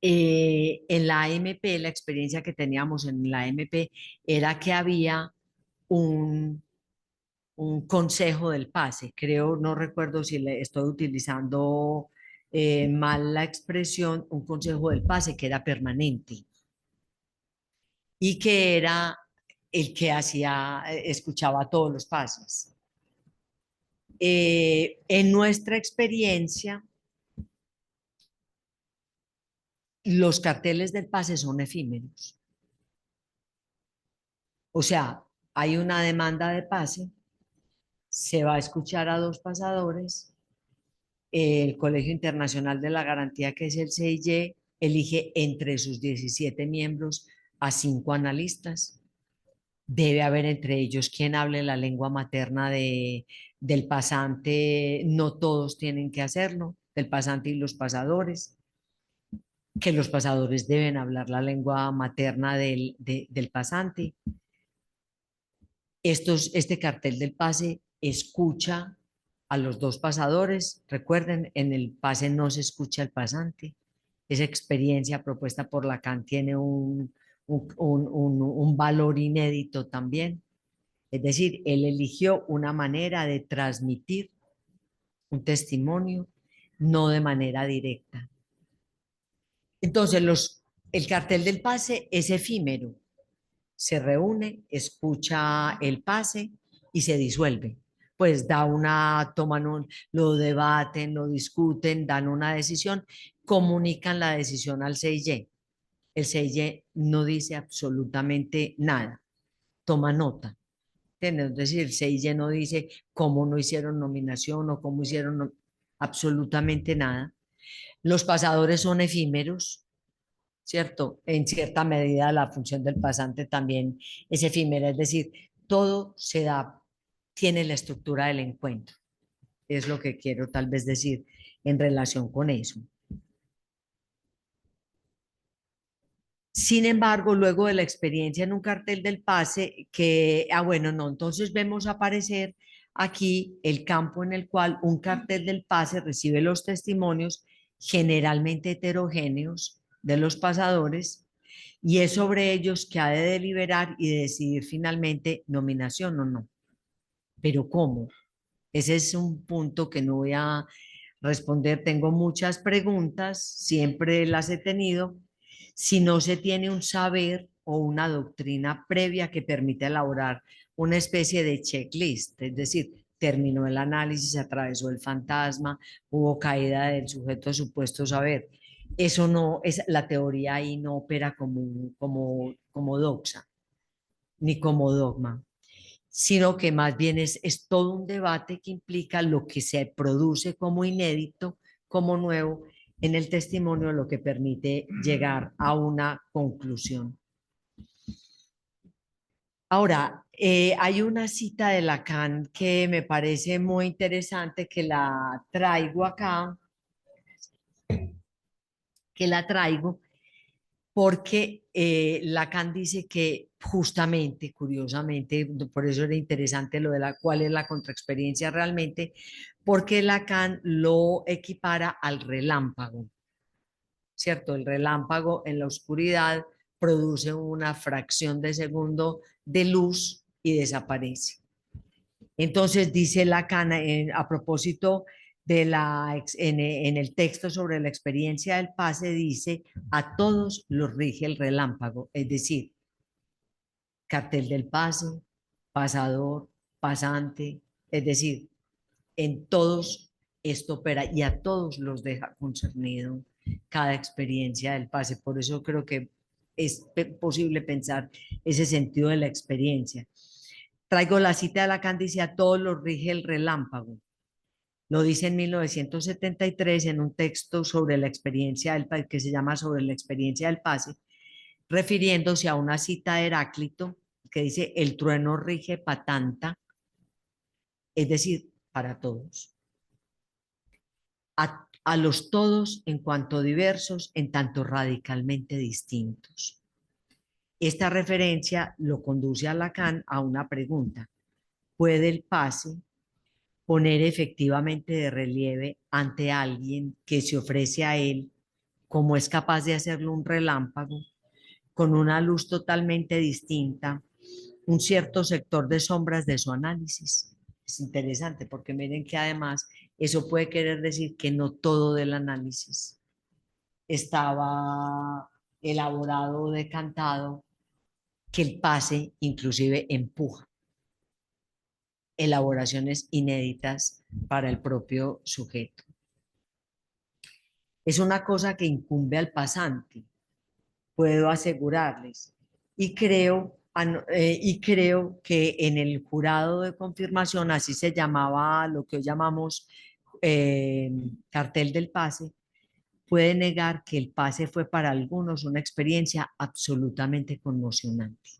en la AMP, la experiencia que teníamos en la AMP era que había un, un consejo del pase. Creo, no recuerdo si le estoy utilizando mal la expresión, un consejo del pase que era permanente y que era el que escuchaba todos los pases. En nuestra experiencia, los carteles del pase son efímeros. O sea, hay una demanda de pase, se va a escuchar a 2 pasadores, el Colegio Internacional de la Garantía, que es el CIE, elige entre sus 17 miembros a 5 analistas. Debe haber entre ellos quien hable la lengua materna del pasante, no todos tienen que hacerlo, del pasante y los pasadores, que los pasadores deben hablar la lengua materna del pasante. Este cartel del pase escucha a los 2 pasadores. Recuerden, en el pase no se escucha al pasante. Esa experiencia propuesta por Lacan tiene un valor inédito también. Es decir, él eligió una manera de transmitir un testimonio, no de manera directa. Entonces, el cartel del pase es efímero. Se reúne, escucha el pase y se disuelve. Pues lo debaten, lo discuten, dan una decisión, comunican la decisión al CIE. El CIE no dice absolutamente nada, toma nota. Es decir, el CIE no dice cómo no hicieron nominación o cómo hicieron absolutamente nada. Los pasadores son efímeros, ¿cierto? En cierta medida la función del pasante también es efímera, es decir, todo se da, tiene la estructura del encuentro. Es lo que quiero tal vez decir en relación con eso. Sin embargo, luego de la experiencia en un cartel del pase, bueno, no, entonces vemos aparecer aquí el campo en el cual un cartel del pase recibe los testimonios generalmente heterogéneos de los pasadores y es sobre ellos que ha de deliberar y de decidir finalmente nominación o no. Pero ¿cómo? Ese es un punto que no voy a responder. Tengo muchas preguntas, siempre las he tenido. Si no se tiene un saber o una doctrina previa que permita elaborar una especie de checklist, es decir, terminó el análisis, atravesó el fantasma, hubo caída del sujeto de supuesto saber. Eso no, la teoría ahí no opera como doxa, ni como dogma. sino que más bien es todo un debate que implica lo que se produce como inédito, como nuevo en el testimonio, lo que permite llegar a una conclusión. Ahora, hay una cita de Lacan que me parece muy interesante, que la traigo acá, que la traigo porque Lacan dice que justamente, curiosamente, por eso era interesante lo de cuál es la contraexperiencia realmente, porque Lacan lo equipara al relámpago, ¿cierto? El relámpago en la oscuridad produce una fracción de segundo de luz y desaparece. Entonces dice Lacan, a propósito de en el texto sobre la experiencia del pase, dice, a todos los rige el relámpago, es decir, cartel del pase, pasador, pasante, es decir, en todos esto opera y a todos los deja concernido cada experiencia del pase. Por eso creo que es posible pensar ese sentido de la experiencia. Traigo la cita de Lacan, dice, a todos los rige el relámpago. Lo dice en 1973 en un texto sobre la experiencia del pase, que se llama Sobre la experiencia del pase, refiriéndose a una cita de Heráclito que dice, el trueno rige patanta, es decir, para todos. A los todos en cuanto diversos, en tanto radicalmente distintos. Esta referencia lo conduce a Lacan a una pregunta. ¿Puede el pase poner efectivamente de relieve ante alguien que se ofrece a él, como es capaz de hacerlo un relámpago, con una luz totalmente distinta, un cierto sector de sombras de su análisis? Es interesante porque miren que además eso puede querer decir que no todo del análisis estaba elaborado o decantado, que el pase inclusive empuja elaboraciones inéditas para el propio sujeto. Es una cosa que incumbe al pasante, puedo asegurarles. Y creo que en el jurado de confirmación, así se llamaba lo que hoy llamamos cartel del pase, puede negar que el pase fue para algunos una experiencia absolutamente conmocionante.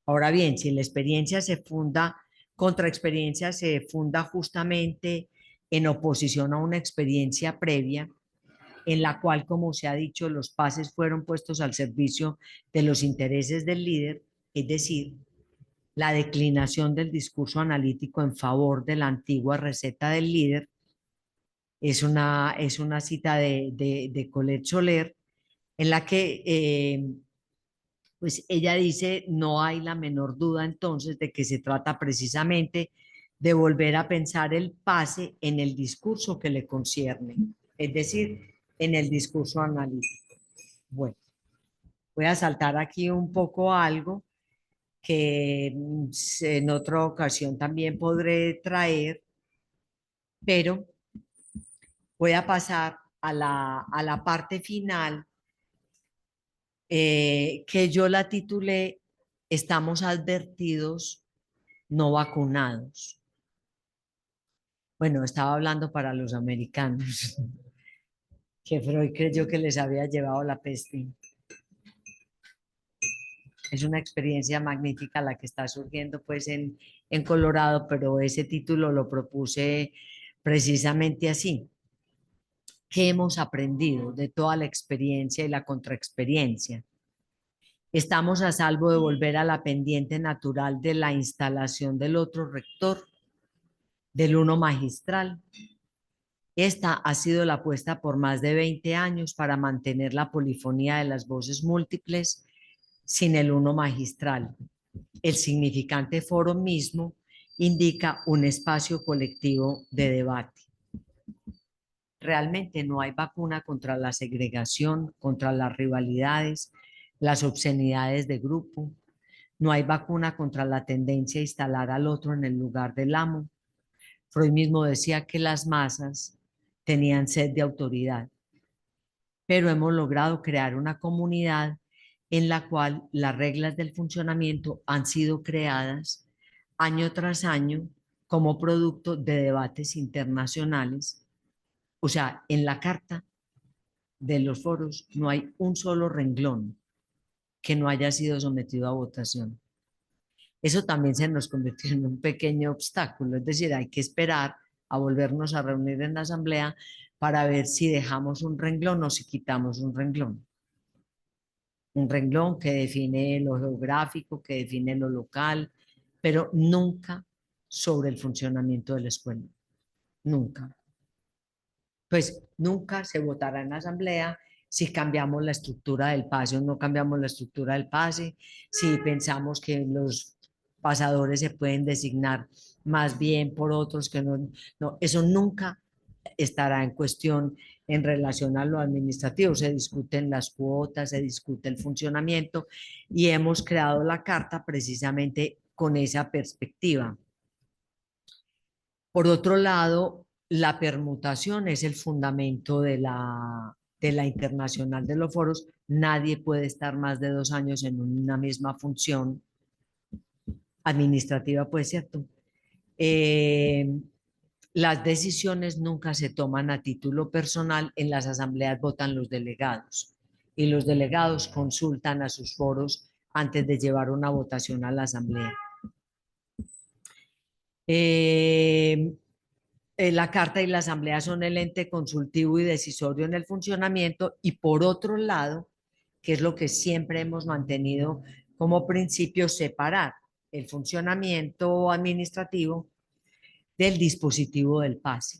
Ahora bien, si la experiencia se funda, contraexperiencia se funda justamente en oposición a una experiencia previa, en la cual, como se ha dicho, los pases fueron puestos al servicio de los intereses del líder, es decir, la declinación del discurso analítico en favor de la antigua receta del líder. Es una cita de Colette Soler, en la que pues ella dice, no hay la menor duda entonces de que se trata precisamente de volver a pensar el pase en el discurso que le concierne, es decir, en el discurso analítico. Bueno, voy a saltar aquí un poco algo que en otra ocasión también podré traer, pero voy a pasar a la parte final, que yo la titulé Estamos advertidos, no vacunados. Bueno, estaba hablando para los americanos, que Freud creyó que les había llevado la peste. Es una experiencia magnífica la que está surgiendo pues en Colorado, pero ese título lo propuse precisamente así. ¿Qué hemos aprendido de toda la experiencia y la contraexperiencia? ¿Estamos a salvo de volver a la pendiente natural de la instalación del otro rector, del uno magistral? Esta ha sido la apuesta por más de 20 años para mantener la polifonía de las voces múltiples sin el uno magistral. El significante foro mismo indica un espacio colectivo de debate. Realmente no hay vacuna contra la segregación, contra las rivalidades, las obscenidades de grupo. No hay vacuna contra la tendencia a instalar al otro en el lugar del amo. Freud mismo decía que las masas tenían sed de autoridad, pero hemos logrado crear una comunidad en la cual las reglas del funcionamiento han sido creadas año tras año como producto de debates internacionales. O sea, en la carta de los foros no hay un solo renglón que no haya sido sometido a votación. Eso también se nos convirtió en un pequeño obstáculo, es decir, hay que esperar a volvernos a reunir en la asamblea para ver si dejamos un renglón o si quitamos un renglón. Un renglón que define lo geográfico, que define lo local, pero nunca sobre el funcionamiento de la escuela. Nunca. Pues nunca se votará en la asamblea si cambiamos la estructura del pase o no cambiamos la estructura del pase, si pensamos que los pasadores se pueden designar más bien por otros que no, no, eso nunca estará en cuestión en relación a lo administrativo. Se discuten las cuotas, se discute el funcionamiento y hemos creado la carta precisamente con esa perspectiva. Por otro lado, la permutación es el fundamento de la internacional de los foros. Nadie puede estar más de 2 años en una misma función administrativa, pues cierto. Eh, las decisiones nunca se toman a título personal, en las asambleas votan los delegados y los delegados consultan a sus foros antes de llevar una votación a la asamblea. La Carta y la Asamblea son el ente consultivo y decisorio en el funcionamiento y por otro lado, que es lo que siempre hemos mantenido como principio, separar el funcionamiento administrativo del dispositivo del pase,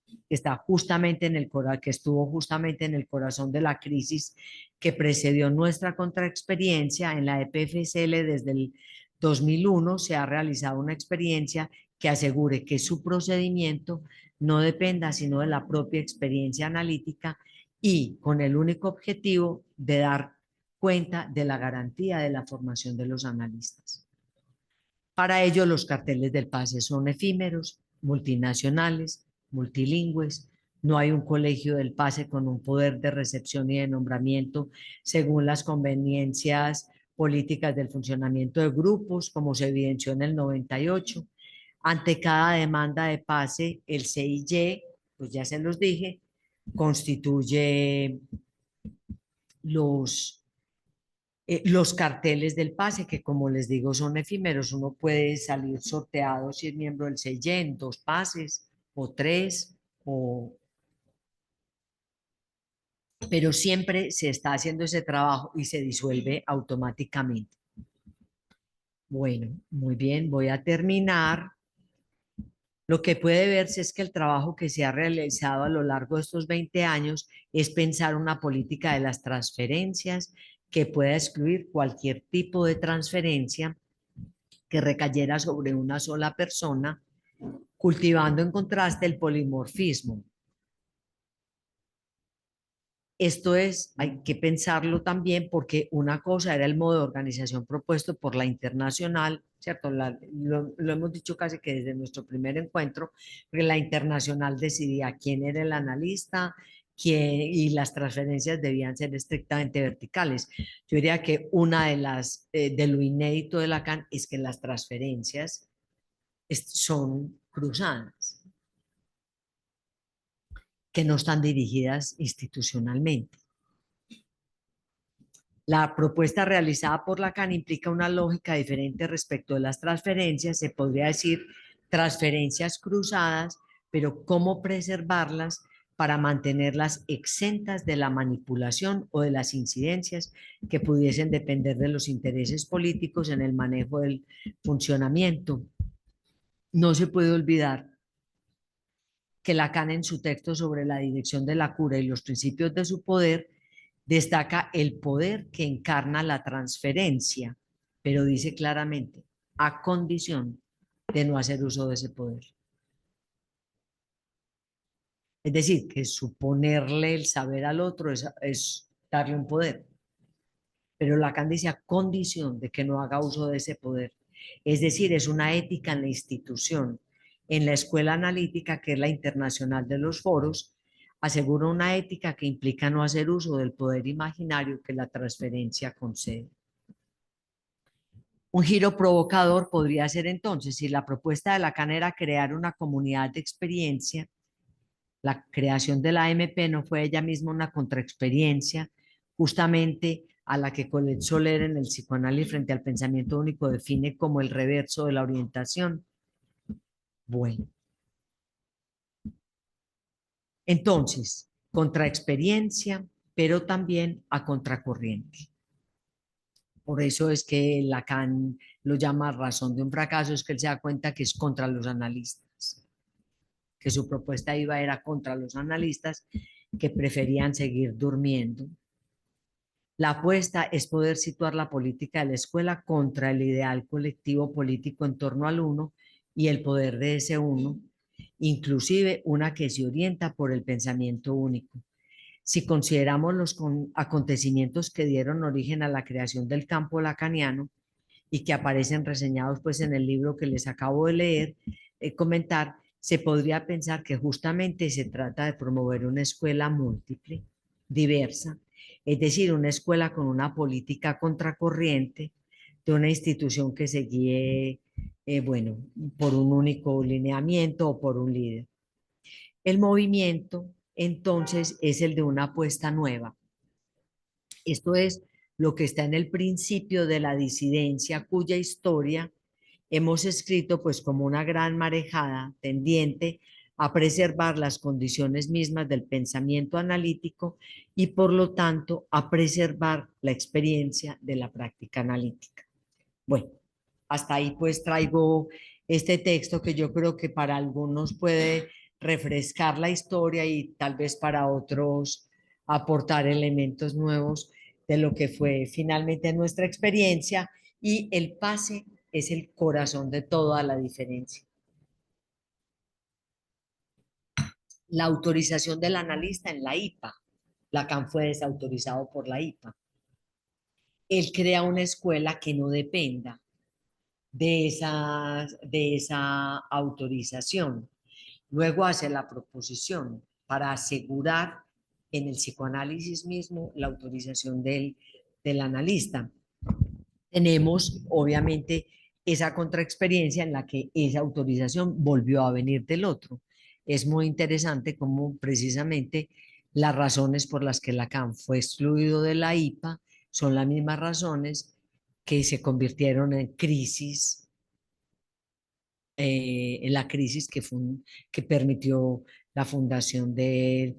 que está justamente en el que estuvo justamente en el corazón de la crisis que precedió nuestra contraexperiencia en la EPFSL. Desde el 2001 se ha realizado una experiencia que asegure que su procedimiento no dependa sino de la propia experiencia analítica y con el único objetivo de dar cuenta de la garantía de la formación de los analistas. Para ello, los carteles del pase son efímeros, multinacionales, multilingües. No hay un colegio del pase con un poder de recepción y de nombramiento según las conveniencias políticas del funcionamiento de grupos, como se evidenció en el 98. Ante cada demanda de pase, el CIY, pues ya se los dije, constituye los carteles del pase, que como les digo son efímeros. Uno puede salir sorteado si es miembro del CIY en 2 pases o 3, pero siempre se está haciendo ese trabajo y se disuelve automáticamente. Bueno, muy bien, voy a terminar. Lo que puede verse es que el trabajo que se ha realizado a lo largo de estos 20 años es pensar una política de las transferencias que pueda excluir cualquier tipo de transferencia que recayera sobre una sola persona, cultivando en contraste el polimorfismo. Esto es, hay que pensarlo también porque una cosa era el modo de organización propuesto por la internacional, ¿cierto? Lo hemos dicho casi que desde nuestro primer encuentro, porque la internacional decidía quién era el analista, y las transferencias debían ser estrictamente verticales. Yo diría que una de lo inédito de Lacan es que las transferencias son cruzadas, que no están dirigidas institucionalmente. La propuesta realizada por Lacan implica una lógica diferente respecto de las transferencias, se podría decir transferencias cruzadas, pero cómo preservarlas para mantenerlas exentas de la manipulación o de las incidencias que pudiesen depender de los intereses políticos en el manejo del funcionamiento. No se puede olvidar que Lacan, en su texto sobre la dirección de la cura y los principios de su poder, destaca el poder que encarna la transferencia, pero dice claramente, a condición de no hacer uso de ese poder. Es decir, que suponerle el saber al otro es darle un poder, pero Lacan dice a condición de que no haga uso de ese poder. Es decir, es una ética en la institución, en la escuela analítica, que es la internacional de los foros, asegura una ética que implica no hacer uso del poder imaginario que la transferencia concede. Un giro provocador podría ser entonces, si la propuesta de Lacan era crear una comunidad de experiencia, la creación de la AMP no fue ella misma una contraexperiencia, justamente a la que Colette Soler en el psicoanálisis frente al pensamiento único define como el reverso de la orientación. Bueno, entonces, contraexperiencia, pero también a contracorriente. Por eso es que Lacan lo llama razón de un fracaso, es que él se da cuenta que es contra los analistas, que su propuesta iba era contra los analistas que preferían seguir durmiendo. La apuesta es poder situar la política de la escuela contra el ideal colectivo político en torno al uno y el poder de ese uno, inclusive una que se orienta por el pensamiento único. Si consideramos los acontecimientos que dieron origen a la creación del campo lacaniano y que aparecen reseñados pues en el libro que les acabo de leer, comentar, se podría pensar que justamente se trata de promover una escuela múltiple, diversa, es decir, una escuela con una política contracorriente de una institución que se guíe, bueno, por un único lineamiento o por un líder. El movimiento, entonces, es el de una apuesta nueva. Esto es lo que está en el principio de la disidencia, cuya historia hemos escrito pues como una gran marejada tendiente a preservar las condiciones mismas del pensamiento analítico y por lo tanto a preservar la experiencia de la práctica analítica. Bueno, hasta ahí pues traigo este texto que yo creo que para algunos puede refrescar la historia y tal vez para otros aportar elementos nuevos de lo que fue finalmente nuestra experiencia y el pase es el corazón de toda la diferencia. La autorización del analista en la IPA. Lacan fue desautorizado por la IPA. Él crea una escuela que no dependa de esa autorización. Luego hace la proposición para asegurar en el psicoanálisis mismo la autorización del analista. Tenemos, obviamente, esa contraexperiencia en la que esa autorización volvió a venir del otro. Es muy interesante cómo precisamente las razones por las que Lacan fue excluido de la IPA son las mismas razones que se convirtieron en crisis, en la crisis que permitió la fundación de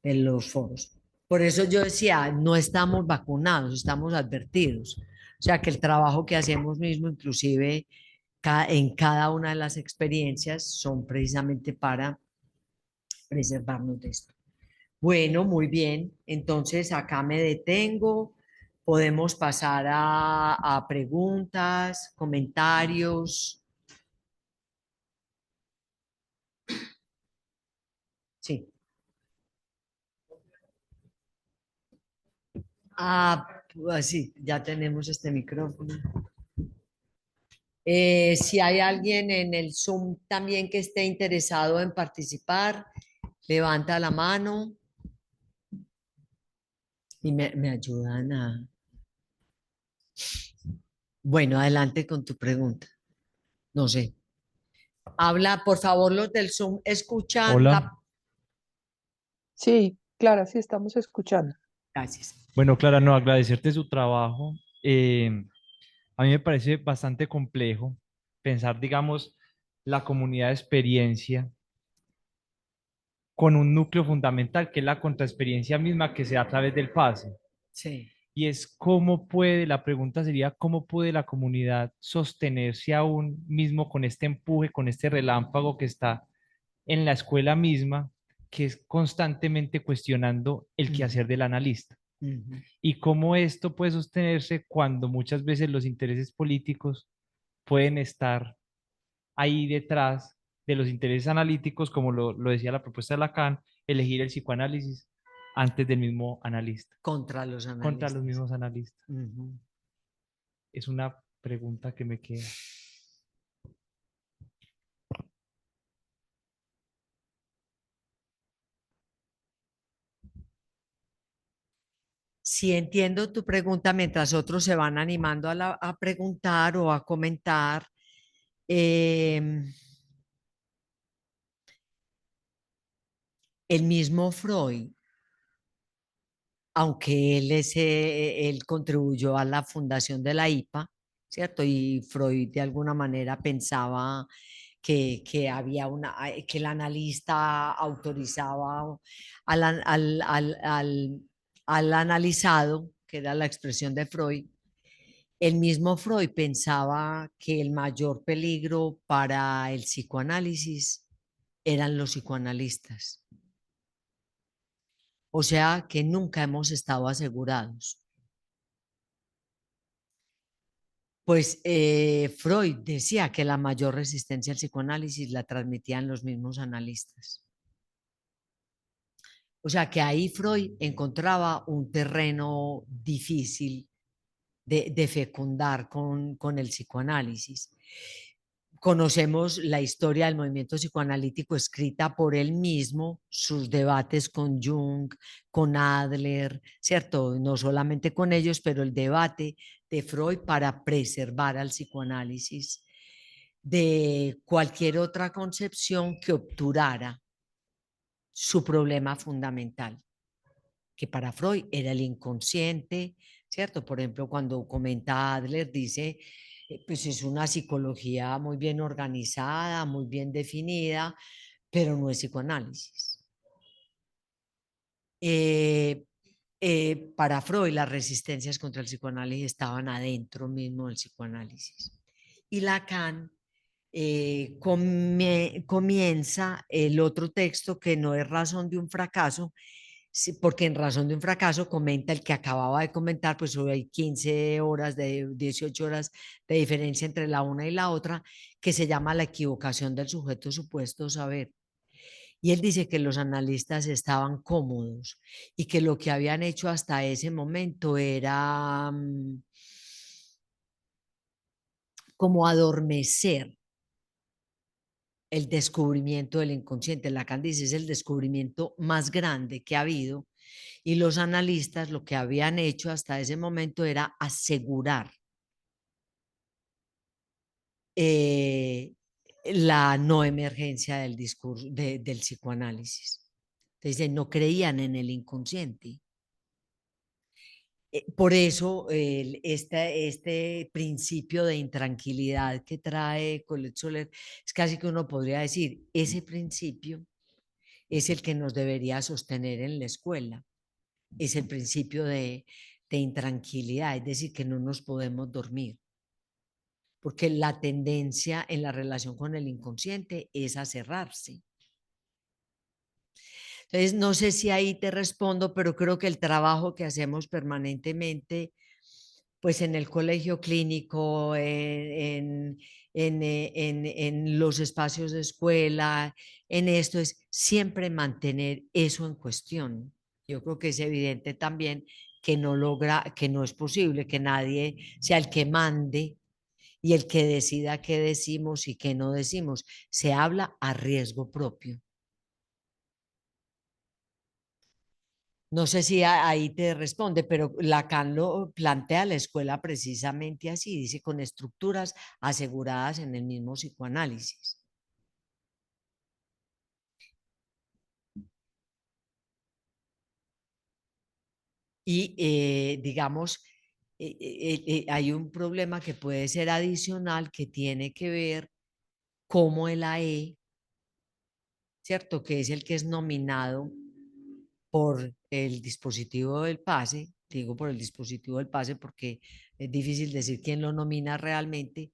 los foros. Por eso yo decía, no estamos vacunados, estamos advertidos. O sea que el trabajo que hacemos mismo, inclusive en cada una de las experiencias, son precisamente para preservarnos de esto. Bueno, muy bien. Entonces acá me detengo. Podemos pasar a preguntas, comentarios. Sí. Ah, pues sí, ya tenemos este micrófono. Si hay alguien en el Zoom también que esté interesado en participar, levanta la mano y me ayudan a... Bueno, adelante con tu pregunta. No sé. Habla, por favor, los del Zoom, escuchan Hola. la... Sí, Clara, sí estamos escuchando. Gracias. Bueno, Clara, no, agradecerte su trabajo. A mí me parece bastante complejo pensar, digamos, la comunidad de experiencia con un núcleo fundamental que es la contraexperiencia misma que se da a través del pase. Sí. Y es cómo puede, la pregunta sería, ¿cómo puede la comunidad sostenerse aún mismo con este empuje, con este relámpago que está en la escuela misma, que es constantemente cuestionando el Ujú, quehacer del analista? ujú. Y cómo esto puede sostenerse cuando muchas veces los intereses políticos pueden estar ahí detrás de los intereses analíticos, como lo decía la propuesta de Lacan, elegir el psicoanálisis antes del mismo analista, Contra los contra los analistas. mismos analistas. Ujú. Es una pregunta que me queda. Sí, entiendo tu pregunta mientras otros se van animando a preguntar o a comentar. El mismo Freud, aunque él contribuyó a la fundación de la IPA, ¿cierto? Y Freud de alguna manera pensaba que había que el analista autorizaba al analizado, que era la expresión de Freud. El mismo Freud pensaba que el mayor peligro para el psicoanálisis eran los psicoanalistas. O sea que nunca hemos estado asegurados. Pues Freud decía que la mayor resistencia al psicoanálisis la transmitían los mismos analistas. O sea que ahí Freud encontraba un terreno difícil de fecundar con el psicoanálisis. Conocemos la historia del movimiento psicoanalítico escrita por él mismo, sus debates con Jung, con Adler, ¿cierto? No solamente con ellos, pero el debate de Freud para preservar al psicoanálisis de cualquier otra concepción que obturara su problema fundamental, que para Freud era el inconsciente, ¿cierto? Por ejemplo, cuando comenta Adler, dice, pues es una psicología muy bien organizada, muy bien definida, pero no es psicoanálisis. Para Freud, las resistencias contra el psicoanálisis estaban adentro mismo del psicoanálisis. Y Lacan comienza el otro texto que no es razón de un fracaso, porque en razón de un fracaso comenta el que acababa de comentar, pues hoy hay 15 horas, 18 horas de diferencia entre la una y la otra, que se llama la equivocación del sujeto supuesto saber. Y él dice que los analistas estaban cómodos y que lo que habían hecho hasta ese momento era como adormecer el descubrimiento del inconsciente. Lacan dice es el descubrimiento más grande que ha habido y los analistas lo que habían hecho hasta ese momento era asegurar la no emergencia del discurso del psicoanálisis. Entonces no creían en el inconsciente. Por eso este principio de intranquilidad que trae Colette Soler es casi que uno podría decir, ese principio es el que nos debería sostener en la escuela. Es el principio de intranquilidad, es decir, que no nos podemos dormir, porque la tendencia en la relación con el inconsciente es a cerrarse. Entonces, no sé si ahí te respondo, pero creo que el trabajo que hacemos permanentemente, pues en el colegio clínico, en los espacios de escuela, en esto es siempre mantener eso en cuestión. Yo creo que es evidente también que no logra, que no es posible que nadie sea el que mande y el que decida qué decimos y qué no decimos. Se habla a riesgo propio. No sé si ahí te responde, pero Lacan lo plantea la escuela precisamente así, dice con estructuras aseguradas en el mismo psicoanálisis. Y digamos, hay un problema que puede ser adicional que tiene que ver cómo el AE, ¿cierto? Que es el que es nominado por el dispositivo del pase, digo por el dispositivo del pase porque es difícil decir quién lo nomina realmente,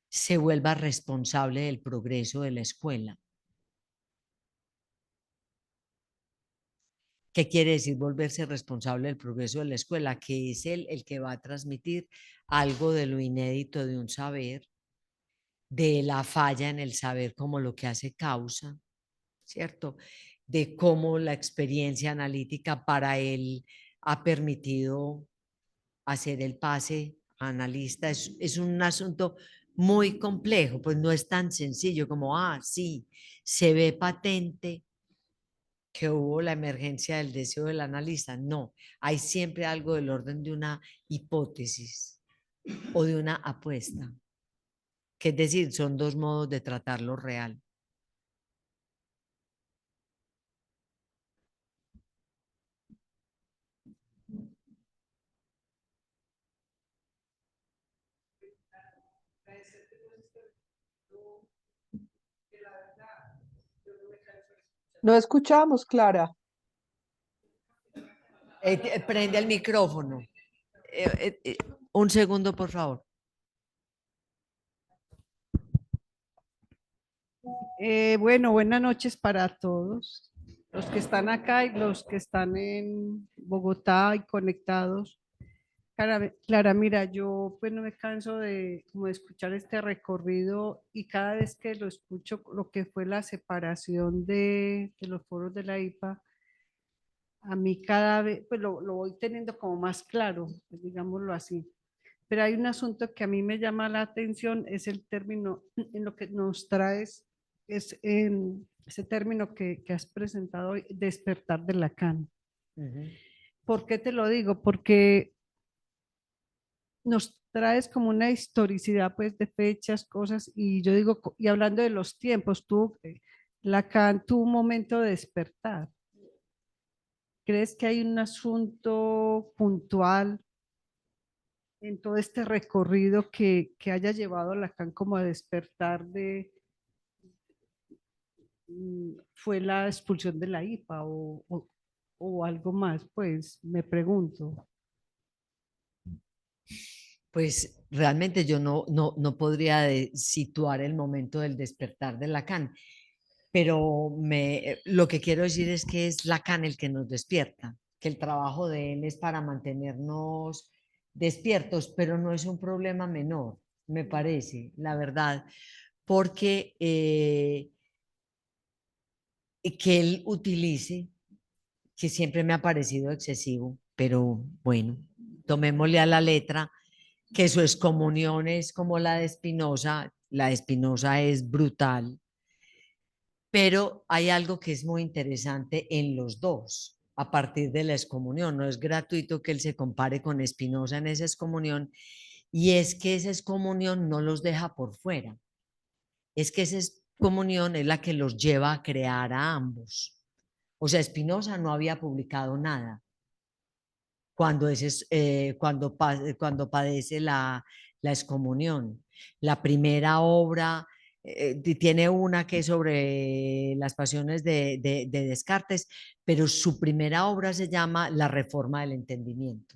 se vuelva responsable del progreso de la escuela. ¿Qué quiere decir volverse responsable del progreso de la escuela? Que es él el que va a transmitir algo de lo inédito de un saber, de la falla en el saber como lo que hace causa, ¿cierto? De cómo la experiencia analítica para él ha permitido hacer el pase a analista. Es un asunto muy complejo, pues no es tan sencillo como, sí, se ve patente que hubo la emergencia del deseo del analista. No, hay siempre algo del orden de una hipótesis o de una apuesta, que es decir, son dos modos de tratar lo real. No escuchamos, Clara. Prende el micrófono. Un segundo, por favor. Bueno, buenas noches para todos, los que están acá y los que están en Bogotá y conectados. Clara, mira, yo pues no me canso de, como de escuchar este recorrido y cada vez que lo escucho, lo que fue la separación de los foros de la IPA, a mí cada vez pues lo voy teniendo como más claro, pues, digámoslo así. Pero hay un asunto que a mí me llama la atención, es el término, en lo que nos traes, es en ese término que has presentado hoy, despertar de Lacan. ¿Por qué te lo digo? Porque nos traes como una historicidad pues de fechas, cosas, y yo digo, y hablando de los tiempos, Lacan tuvo un momento de despertar. ¿Crees que hay un asunto puntual en todo este recorrido que haya llevado a Lacan como a despertar de, fue la expulsión de la IPA o algo más? Pues me pregunto. Pues realmente yo no podría situar el momento del despertar de Lacan, pero lo que quiero decir es que es Lacan el que nos despierta, que el trabajo de él es para mantenernos despiertos, pero no es un problema menor, me parece, la verdad, porque que él utilice, que siempre me ha parecido excesivo, pero bueno, tomémosle a la letra que su excomunión es como la de Spinoza es brutal, pero hay algo que es muy interesante en los dos, a partir de la excomunión. No es gratuito que él se compare con Spinoza en esa excomunión, y es que esa excomunión no los deja por fuera, es que esa excomunión es la que los lleva a crear a ambos. O sea, Spinoza no había publicado nada cuando padece la excomunión. La primera obra tiene una que es sobre las pasiones de Descartes, pero su primera obra se llama La Reforma del Entendimiento,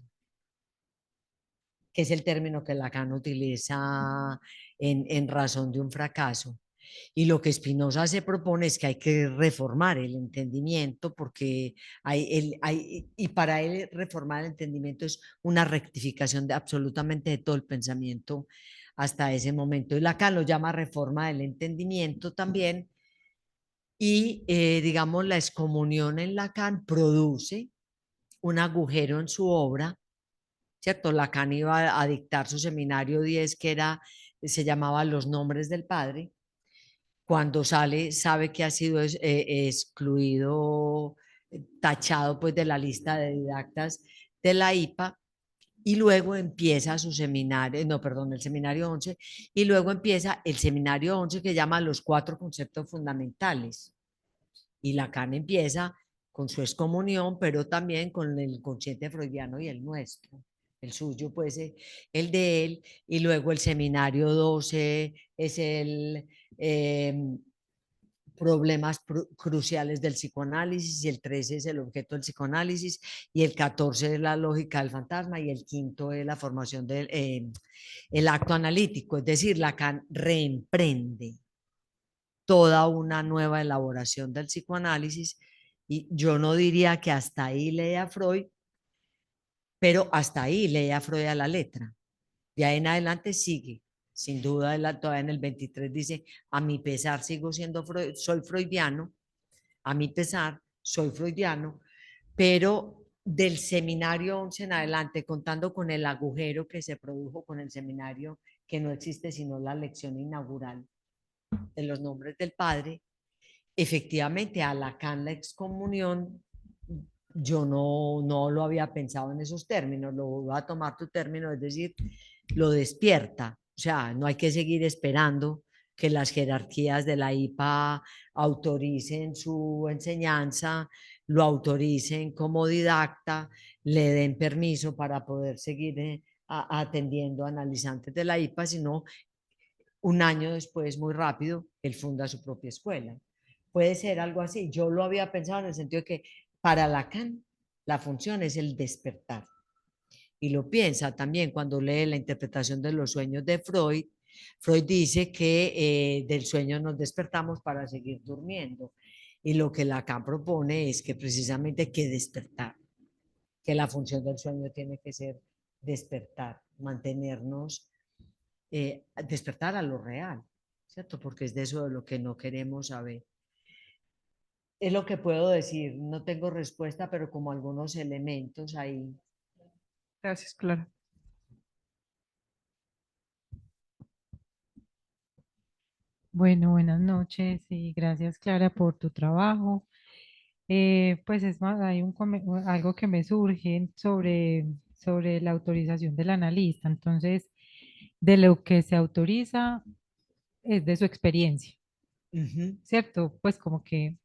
que es el término que Lacan utiliza en razón de un fracaso. Y lo que Spinoza se propone es que hay que reformar el entendimiento, porque y para él reformar el entendimiento es una rectificación de absolutamente de todo el pensamiento hasta ese momento. Y Lacan lo llama reforma del entendimiento también. Y digamos, la excomunión en Lacan produce un agujero en su obra, ¿cierto? Lacan iba a dictar su seminario 10, se llamaba Los Nombres del Padre. Cuando sale, sabe que ha sido excluido, tachado pues de la lista de didactas de la IPA, y luego empieza su seminario, no, perdón, el seminario 11, y luego empieza el seminario 11 que llama Los Cuatro Conceptos Fundamentales. Y Lacan empieza con su excomunión, pero también con el consciente freudiano y el nuestro. El suyo, pues, el de él, y luego el seminario 12 es el problemas cruciales del psicoanálisis, y el 13 es el objeto del psicoanálisis, y el 14 es la lógica del fantasma, y el quinto es la formación del el acto analítico. Es decir, Lacan reemprende toda una nueva elaboración del psicoanálisis, y yo no diría que hasta ahí lea Freud, pero hasta ahí lea Freud a la letra. De ahí en adelante sigue. Sin duda, todavía en el 23 dice, a mi pesar sigo siendo soy freudiano, a mi pesar soy freudiano, pero del seminario 11 en adelante, contando con el agujero que se produjo con el seminario, que no existe sino la lección inaugural de los nombres del Padre, efectivamente, a Lacan la excomunión, yo no lo había pensado en esos términos, lo voy a tomar tu término, es decir, lo despierta. O sea, no hay que seguir esperando que las jerarquías de la IPA autoricen su enseñanza, lo autoricen como didacta, le den permiso para poder seguir atendiendo a analizantes de la IPA, sino un año después, muy rápido, él funda su propia escuela. Puede ser algo así. Yo lo había pensado en el sentido de que para Lacan la función es el despertar. Y lo piensa también cuando lee la interpretación de los sueños de Freud. Freud dice que del sueño nos despertamos para seguir durmiendo. Y lo que Lacan propone es que precisamente hay que despertar, que la función del sueño tiene que ser despertar, mantenernos, despertar a lo real, ¿cierto? Porque es de eso de lo que no queremos saber. Es lo que puedo decir, no tengo respuesta, pero como algunos elementos ahí. Gracias, Clara. Bueno, buenas noches y gracias, Clara, por tu trabajo. Pues es más, hay algo que me surge sobre la autorización del analista. Entonces, de lo que se autoriza es de su experiencia, Ujú. ¿cierto? Pues como que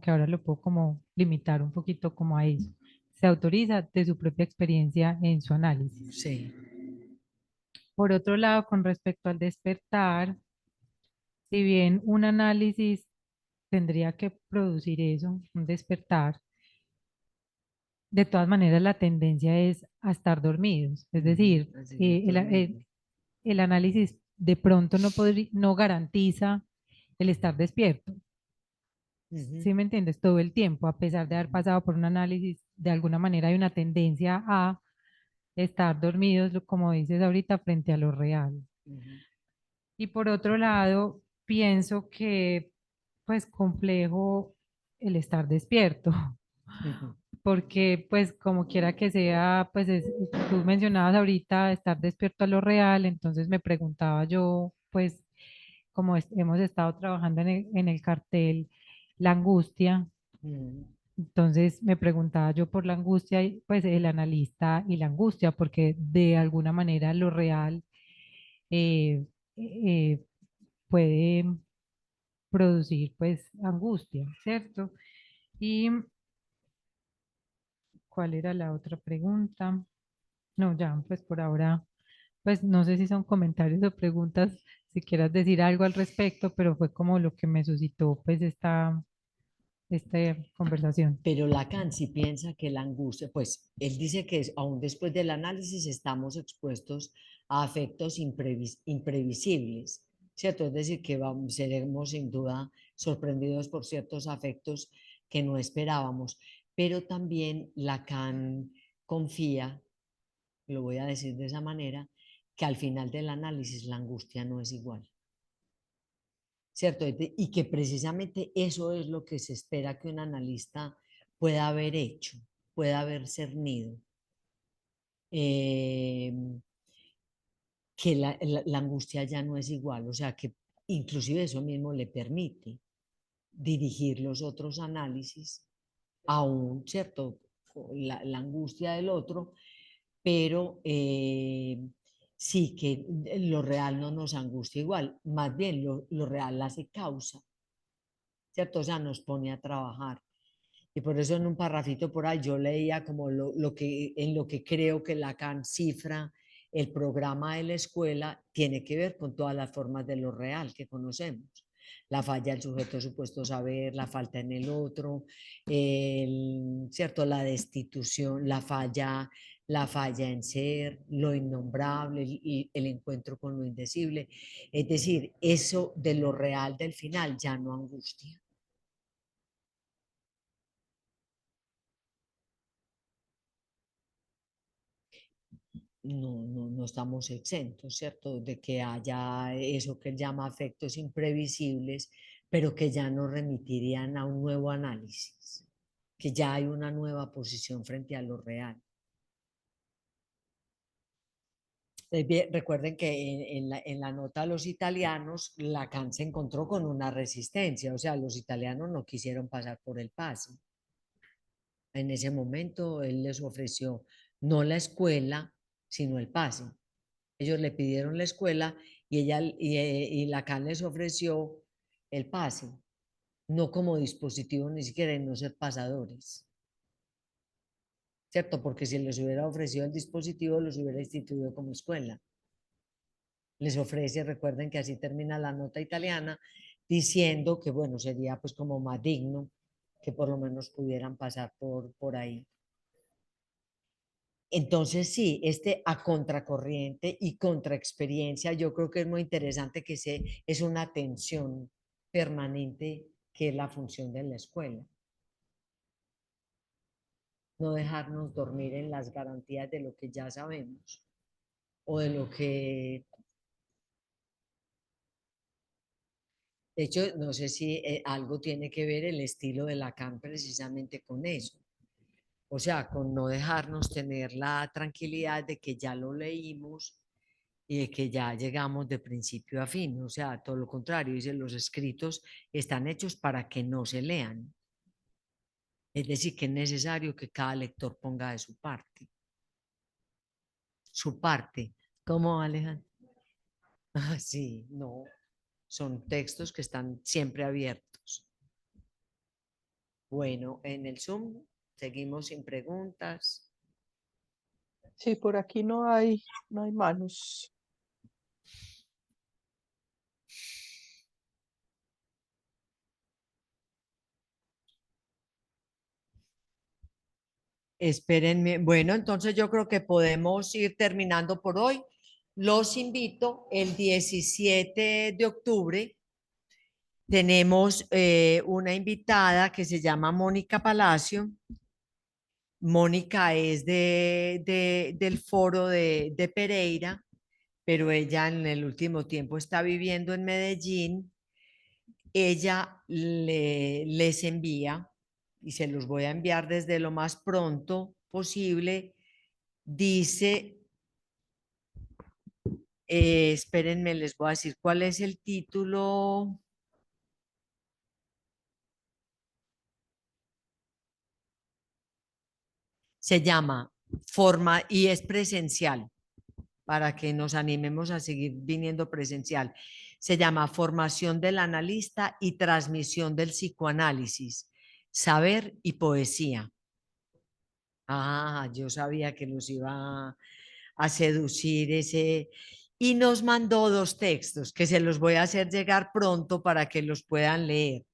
ahora lo puedo como limitar un poquito como a eso. Se autoriza de su propia experiencia en su análisis. Sí. Por otro lado, con respecto al despertar, si bien un análisis tendría que producir eso, un despertar, de todas maneras la tendencia es a estar dormidos. Es decir, A seguir durmiendo. el análisis de pronto no garantiza el estar despierto. Ujú. ¿Sí me entiendes? Todo el tiempo, a pesar de haber Ujú. pasado por un análisis, de alguna manera hay una tendencia a estar dormidos, como dices ahorita, frente a lo real. Ujú. Y por otro lado, pienso que pues complejo el estar despierto, Ujú. porque pues como quiera que sea, tú mencionabas ahorita estar despierto a lo real, entonces me preguntaba yo, pues como hemos estado trabajando en el cartel, la angustia, Ujú. entonces me preguntaba yo por la angustia, y, pues el analista y la angustia, porque de alguna manera lo real eh, eh, puede producir pues angustia, ¿cierto? ¿Y cuál era la otra pregunta? No, ya, pues por ahora, pues no sé si son comentarios o preguntas, si quieras decir algo al respecto, pero fue como lo que me suscitó pues esta conversación. Pero Lacan sí piensa que la angustia, pues él dice que aún después del análisis estamos expuestos a afectos imprevisibles, ¿cierto? Es decir, que seremos sin duda sorprendidos por ciertos afectos que no esperábamos, pero también Lacan confía, lo voy a decir de esa manera, que al final del análisis la angustia no es igual. ¿Cierto? Y que precisamente eso es lo que se espera que un analista pueda haber hecho, pueda haber cernido, eh, que la angustia ya no es igual, o sea que inclusive eso mismo le permite dirigir los otros análisis aún, ¿cierto? La angustia del otro, pero sí que lo real no nos angustia igual, más bien lo real hace causa, ¿cierto? O sea, nos pone a trabajar. Y por eso en un parrafito por ahí yo leía como en lo que creo que Lacan cifra el programa de la escuela tiene que ver con todas las formas de lo real que conocemos. La falla del sujeto supuesto saber, la falta en el otro, ¿cierto? La destitución, la falla en ser, lo innombrable, el encuentro con lo indecible. Es decir, eso de lo real del final ya no angustia. No estamos exentos, ¿cierto? De que haya eso que él llama afectos imprevisibles, pero que ya nos remitirían a un nuevo análisis, que ya hay una nueva posición frente a lo real. Recuerden que en la nota a los italianos, Lacan se encontró con una resistencia, o sea, los italianos no quisieron pasar por el pase. En ese momento él les ofreció no la escuela, sino el pase. Ellos le pidieron la escuela y Lacan les ofreció el pase, no como dispositivo ni siquiera en no ser pasadores. ¿Cierto? Porque si les hubiera ofrecido el dispositivo, los hubiera instituido como escuela. Les ofrece, recuerden que así termina la nota italiana, diciendo que, bueno, sería pues como más digno que por lo menos pudieran pasar por ahí. Entonces, sí, a contracorriente y contraexperiencia, yo creo que es muy interesante que es una tensión permanente que es la función de la escuela. No dejarnos dormir en las garantías de lo que ya sabemos o de lo que... De hecho, no sé si algo tiene que ver el estilo de Lacan precisamente con eso. O sea, con no dejarnos tener la tranquilidad de que ya lo leímos y de que ya llegamos de principio a fin. O sea, todo lo contrario, dice, los escritos están hechos para que no se lean. Es decir, que es necesario que cada lector ponga de su parte. Su parte. ¿Cómo, Alejandro? Ah, sí, no. Son textos que están siempre abiertos. Bueno, en el Zoom seguimos sin preguntas. Sí, por aquí no hay manos. Espérenme. Bueno, entonces yo creo que podemos ir terminando por hoy. Los invito el 17 de octubre. Tenemos una invitada que se llama Mónica Palacio. Mónica es del foro de Pereira, pero ella en el último tiempo está viviendo en Medellín. Ella les envía, y se los voy a enviar desde lo más pronto posible, dice, espérenme, les voy a decir cuál es el título. Se llama Forma y es presencial, para que nos animemos a seguir viniendo presencial. Se llama Formación del analista y transmisión del psicoanálisis, saber y poesía. Ah, yo sabía que los iba a seducir ese. Y nos mandó 2 textos que se los voy a hacer llegar pronto para que los puedan leer.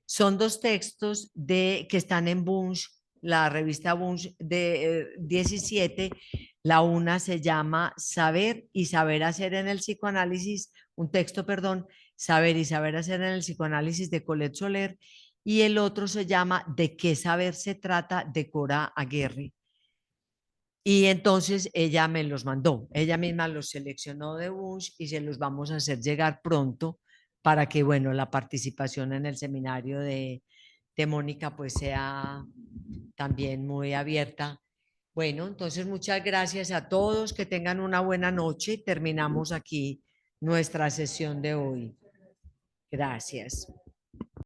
Son 2 textos que están en Bunch, la revista Bunch de 17. La una se llama Saber y saber hacer en el psicoanálisis, un texto, perdón, Saber y saber hacer en el psicoanálisis de Colette Soler, y el otro se llama ¿De qué saber se trata? De Cora Aguirre. Y entonces ella me los mandó, ella misma los seleccionó de Bunch y se los vamos a hacer llegar pronto para que, bueno, la participación en el seminario de Mónica pues sea también muy abierta. Bueno, entonces muchas gracias a todos, que tengan una buena noche. Terminamos aquí nuestra sesión de hoy. Gracias.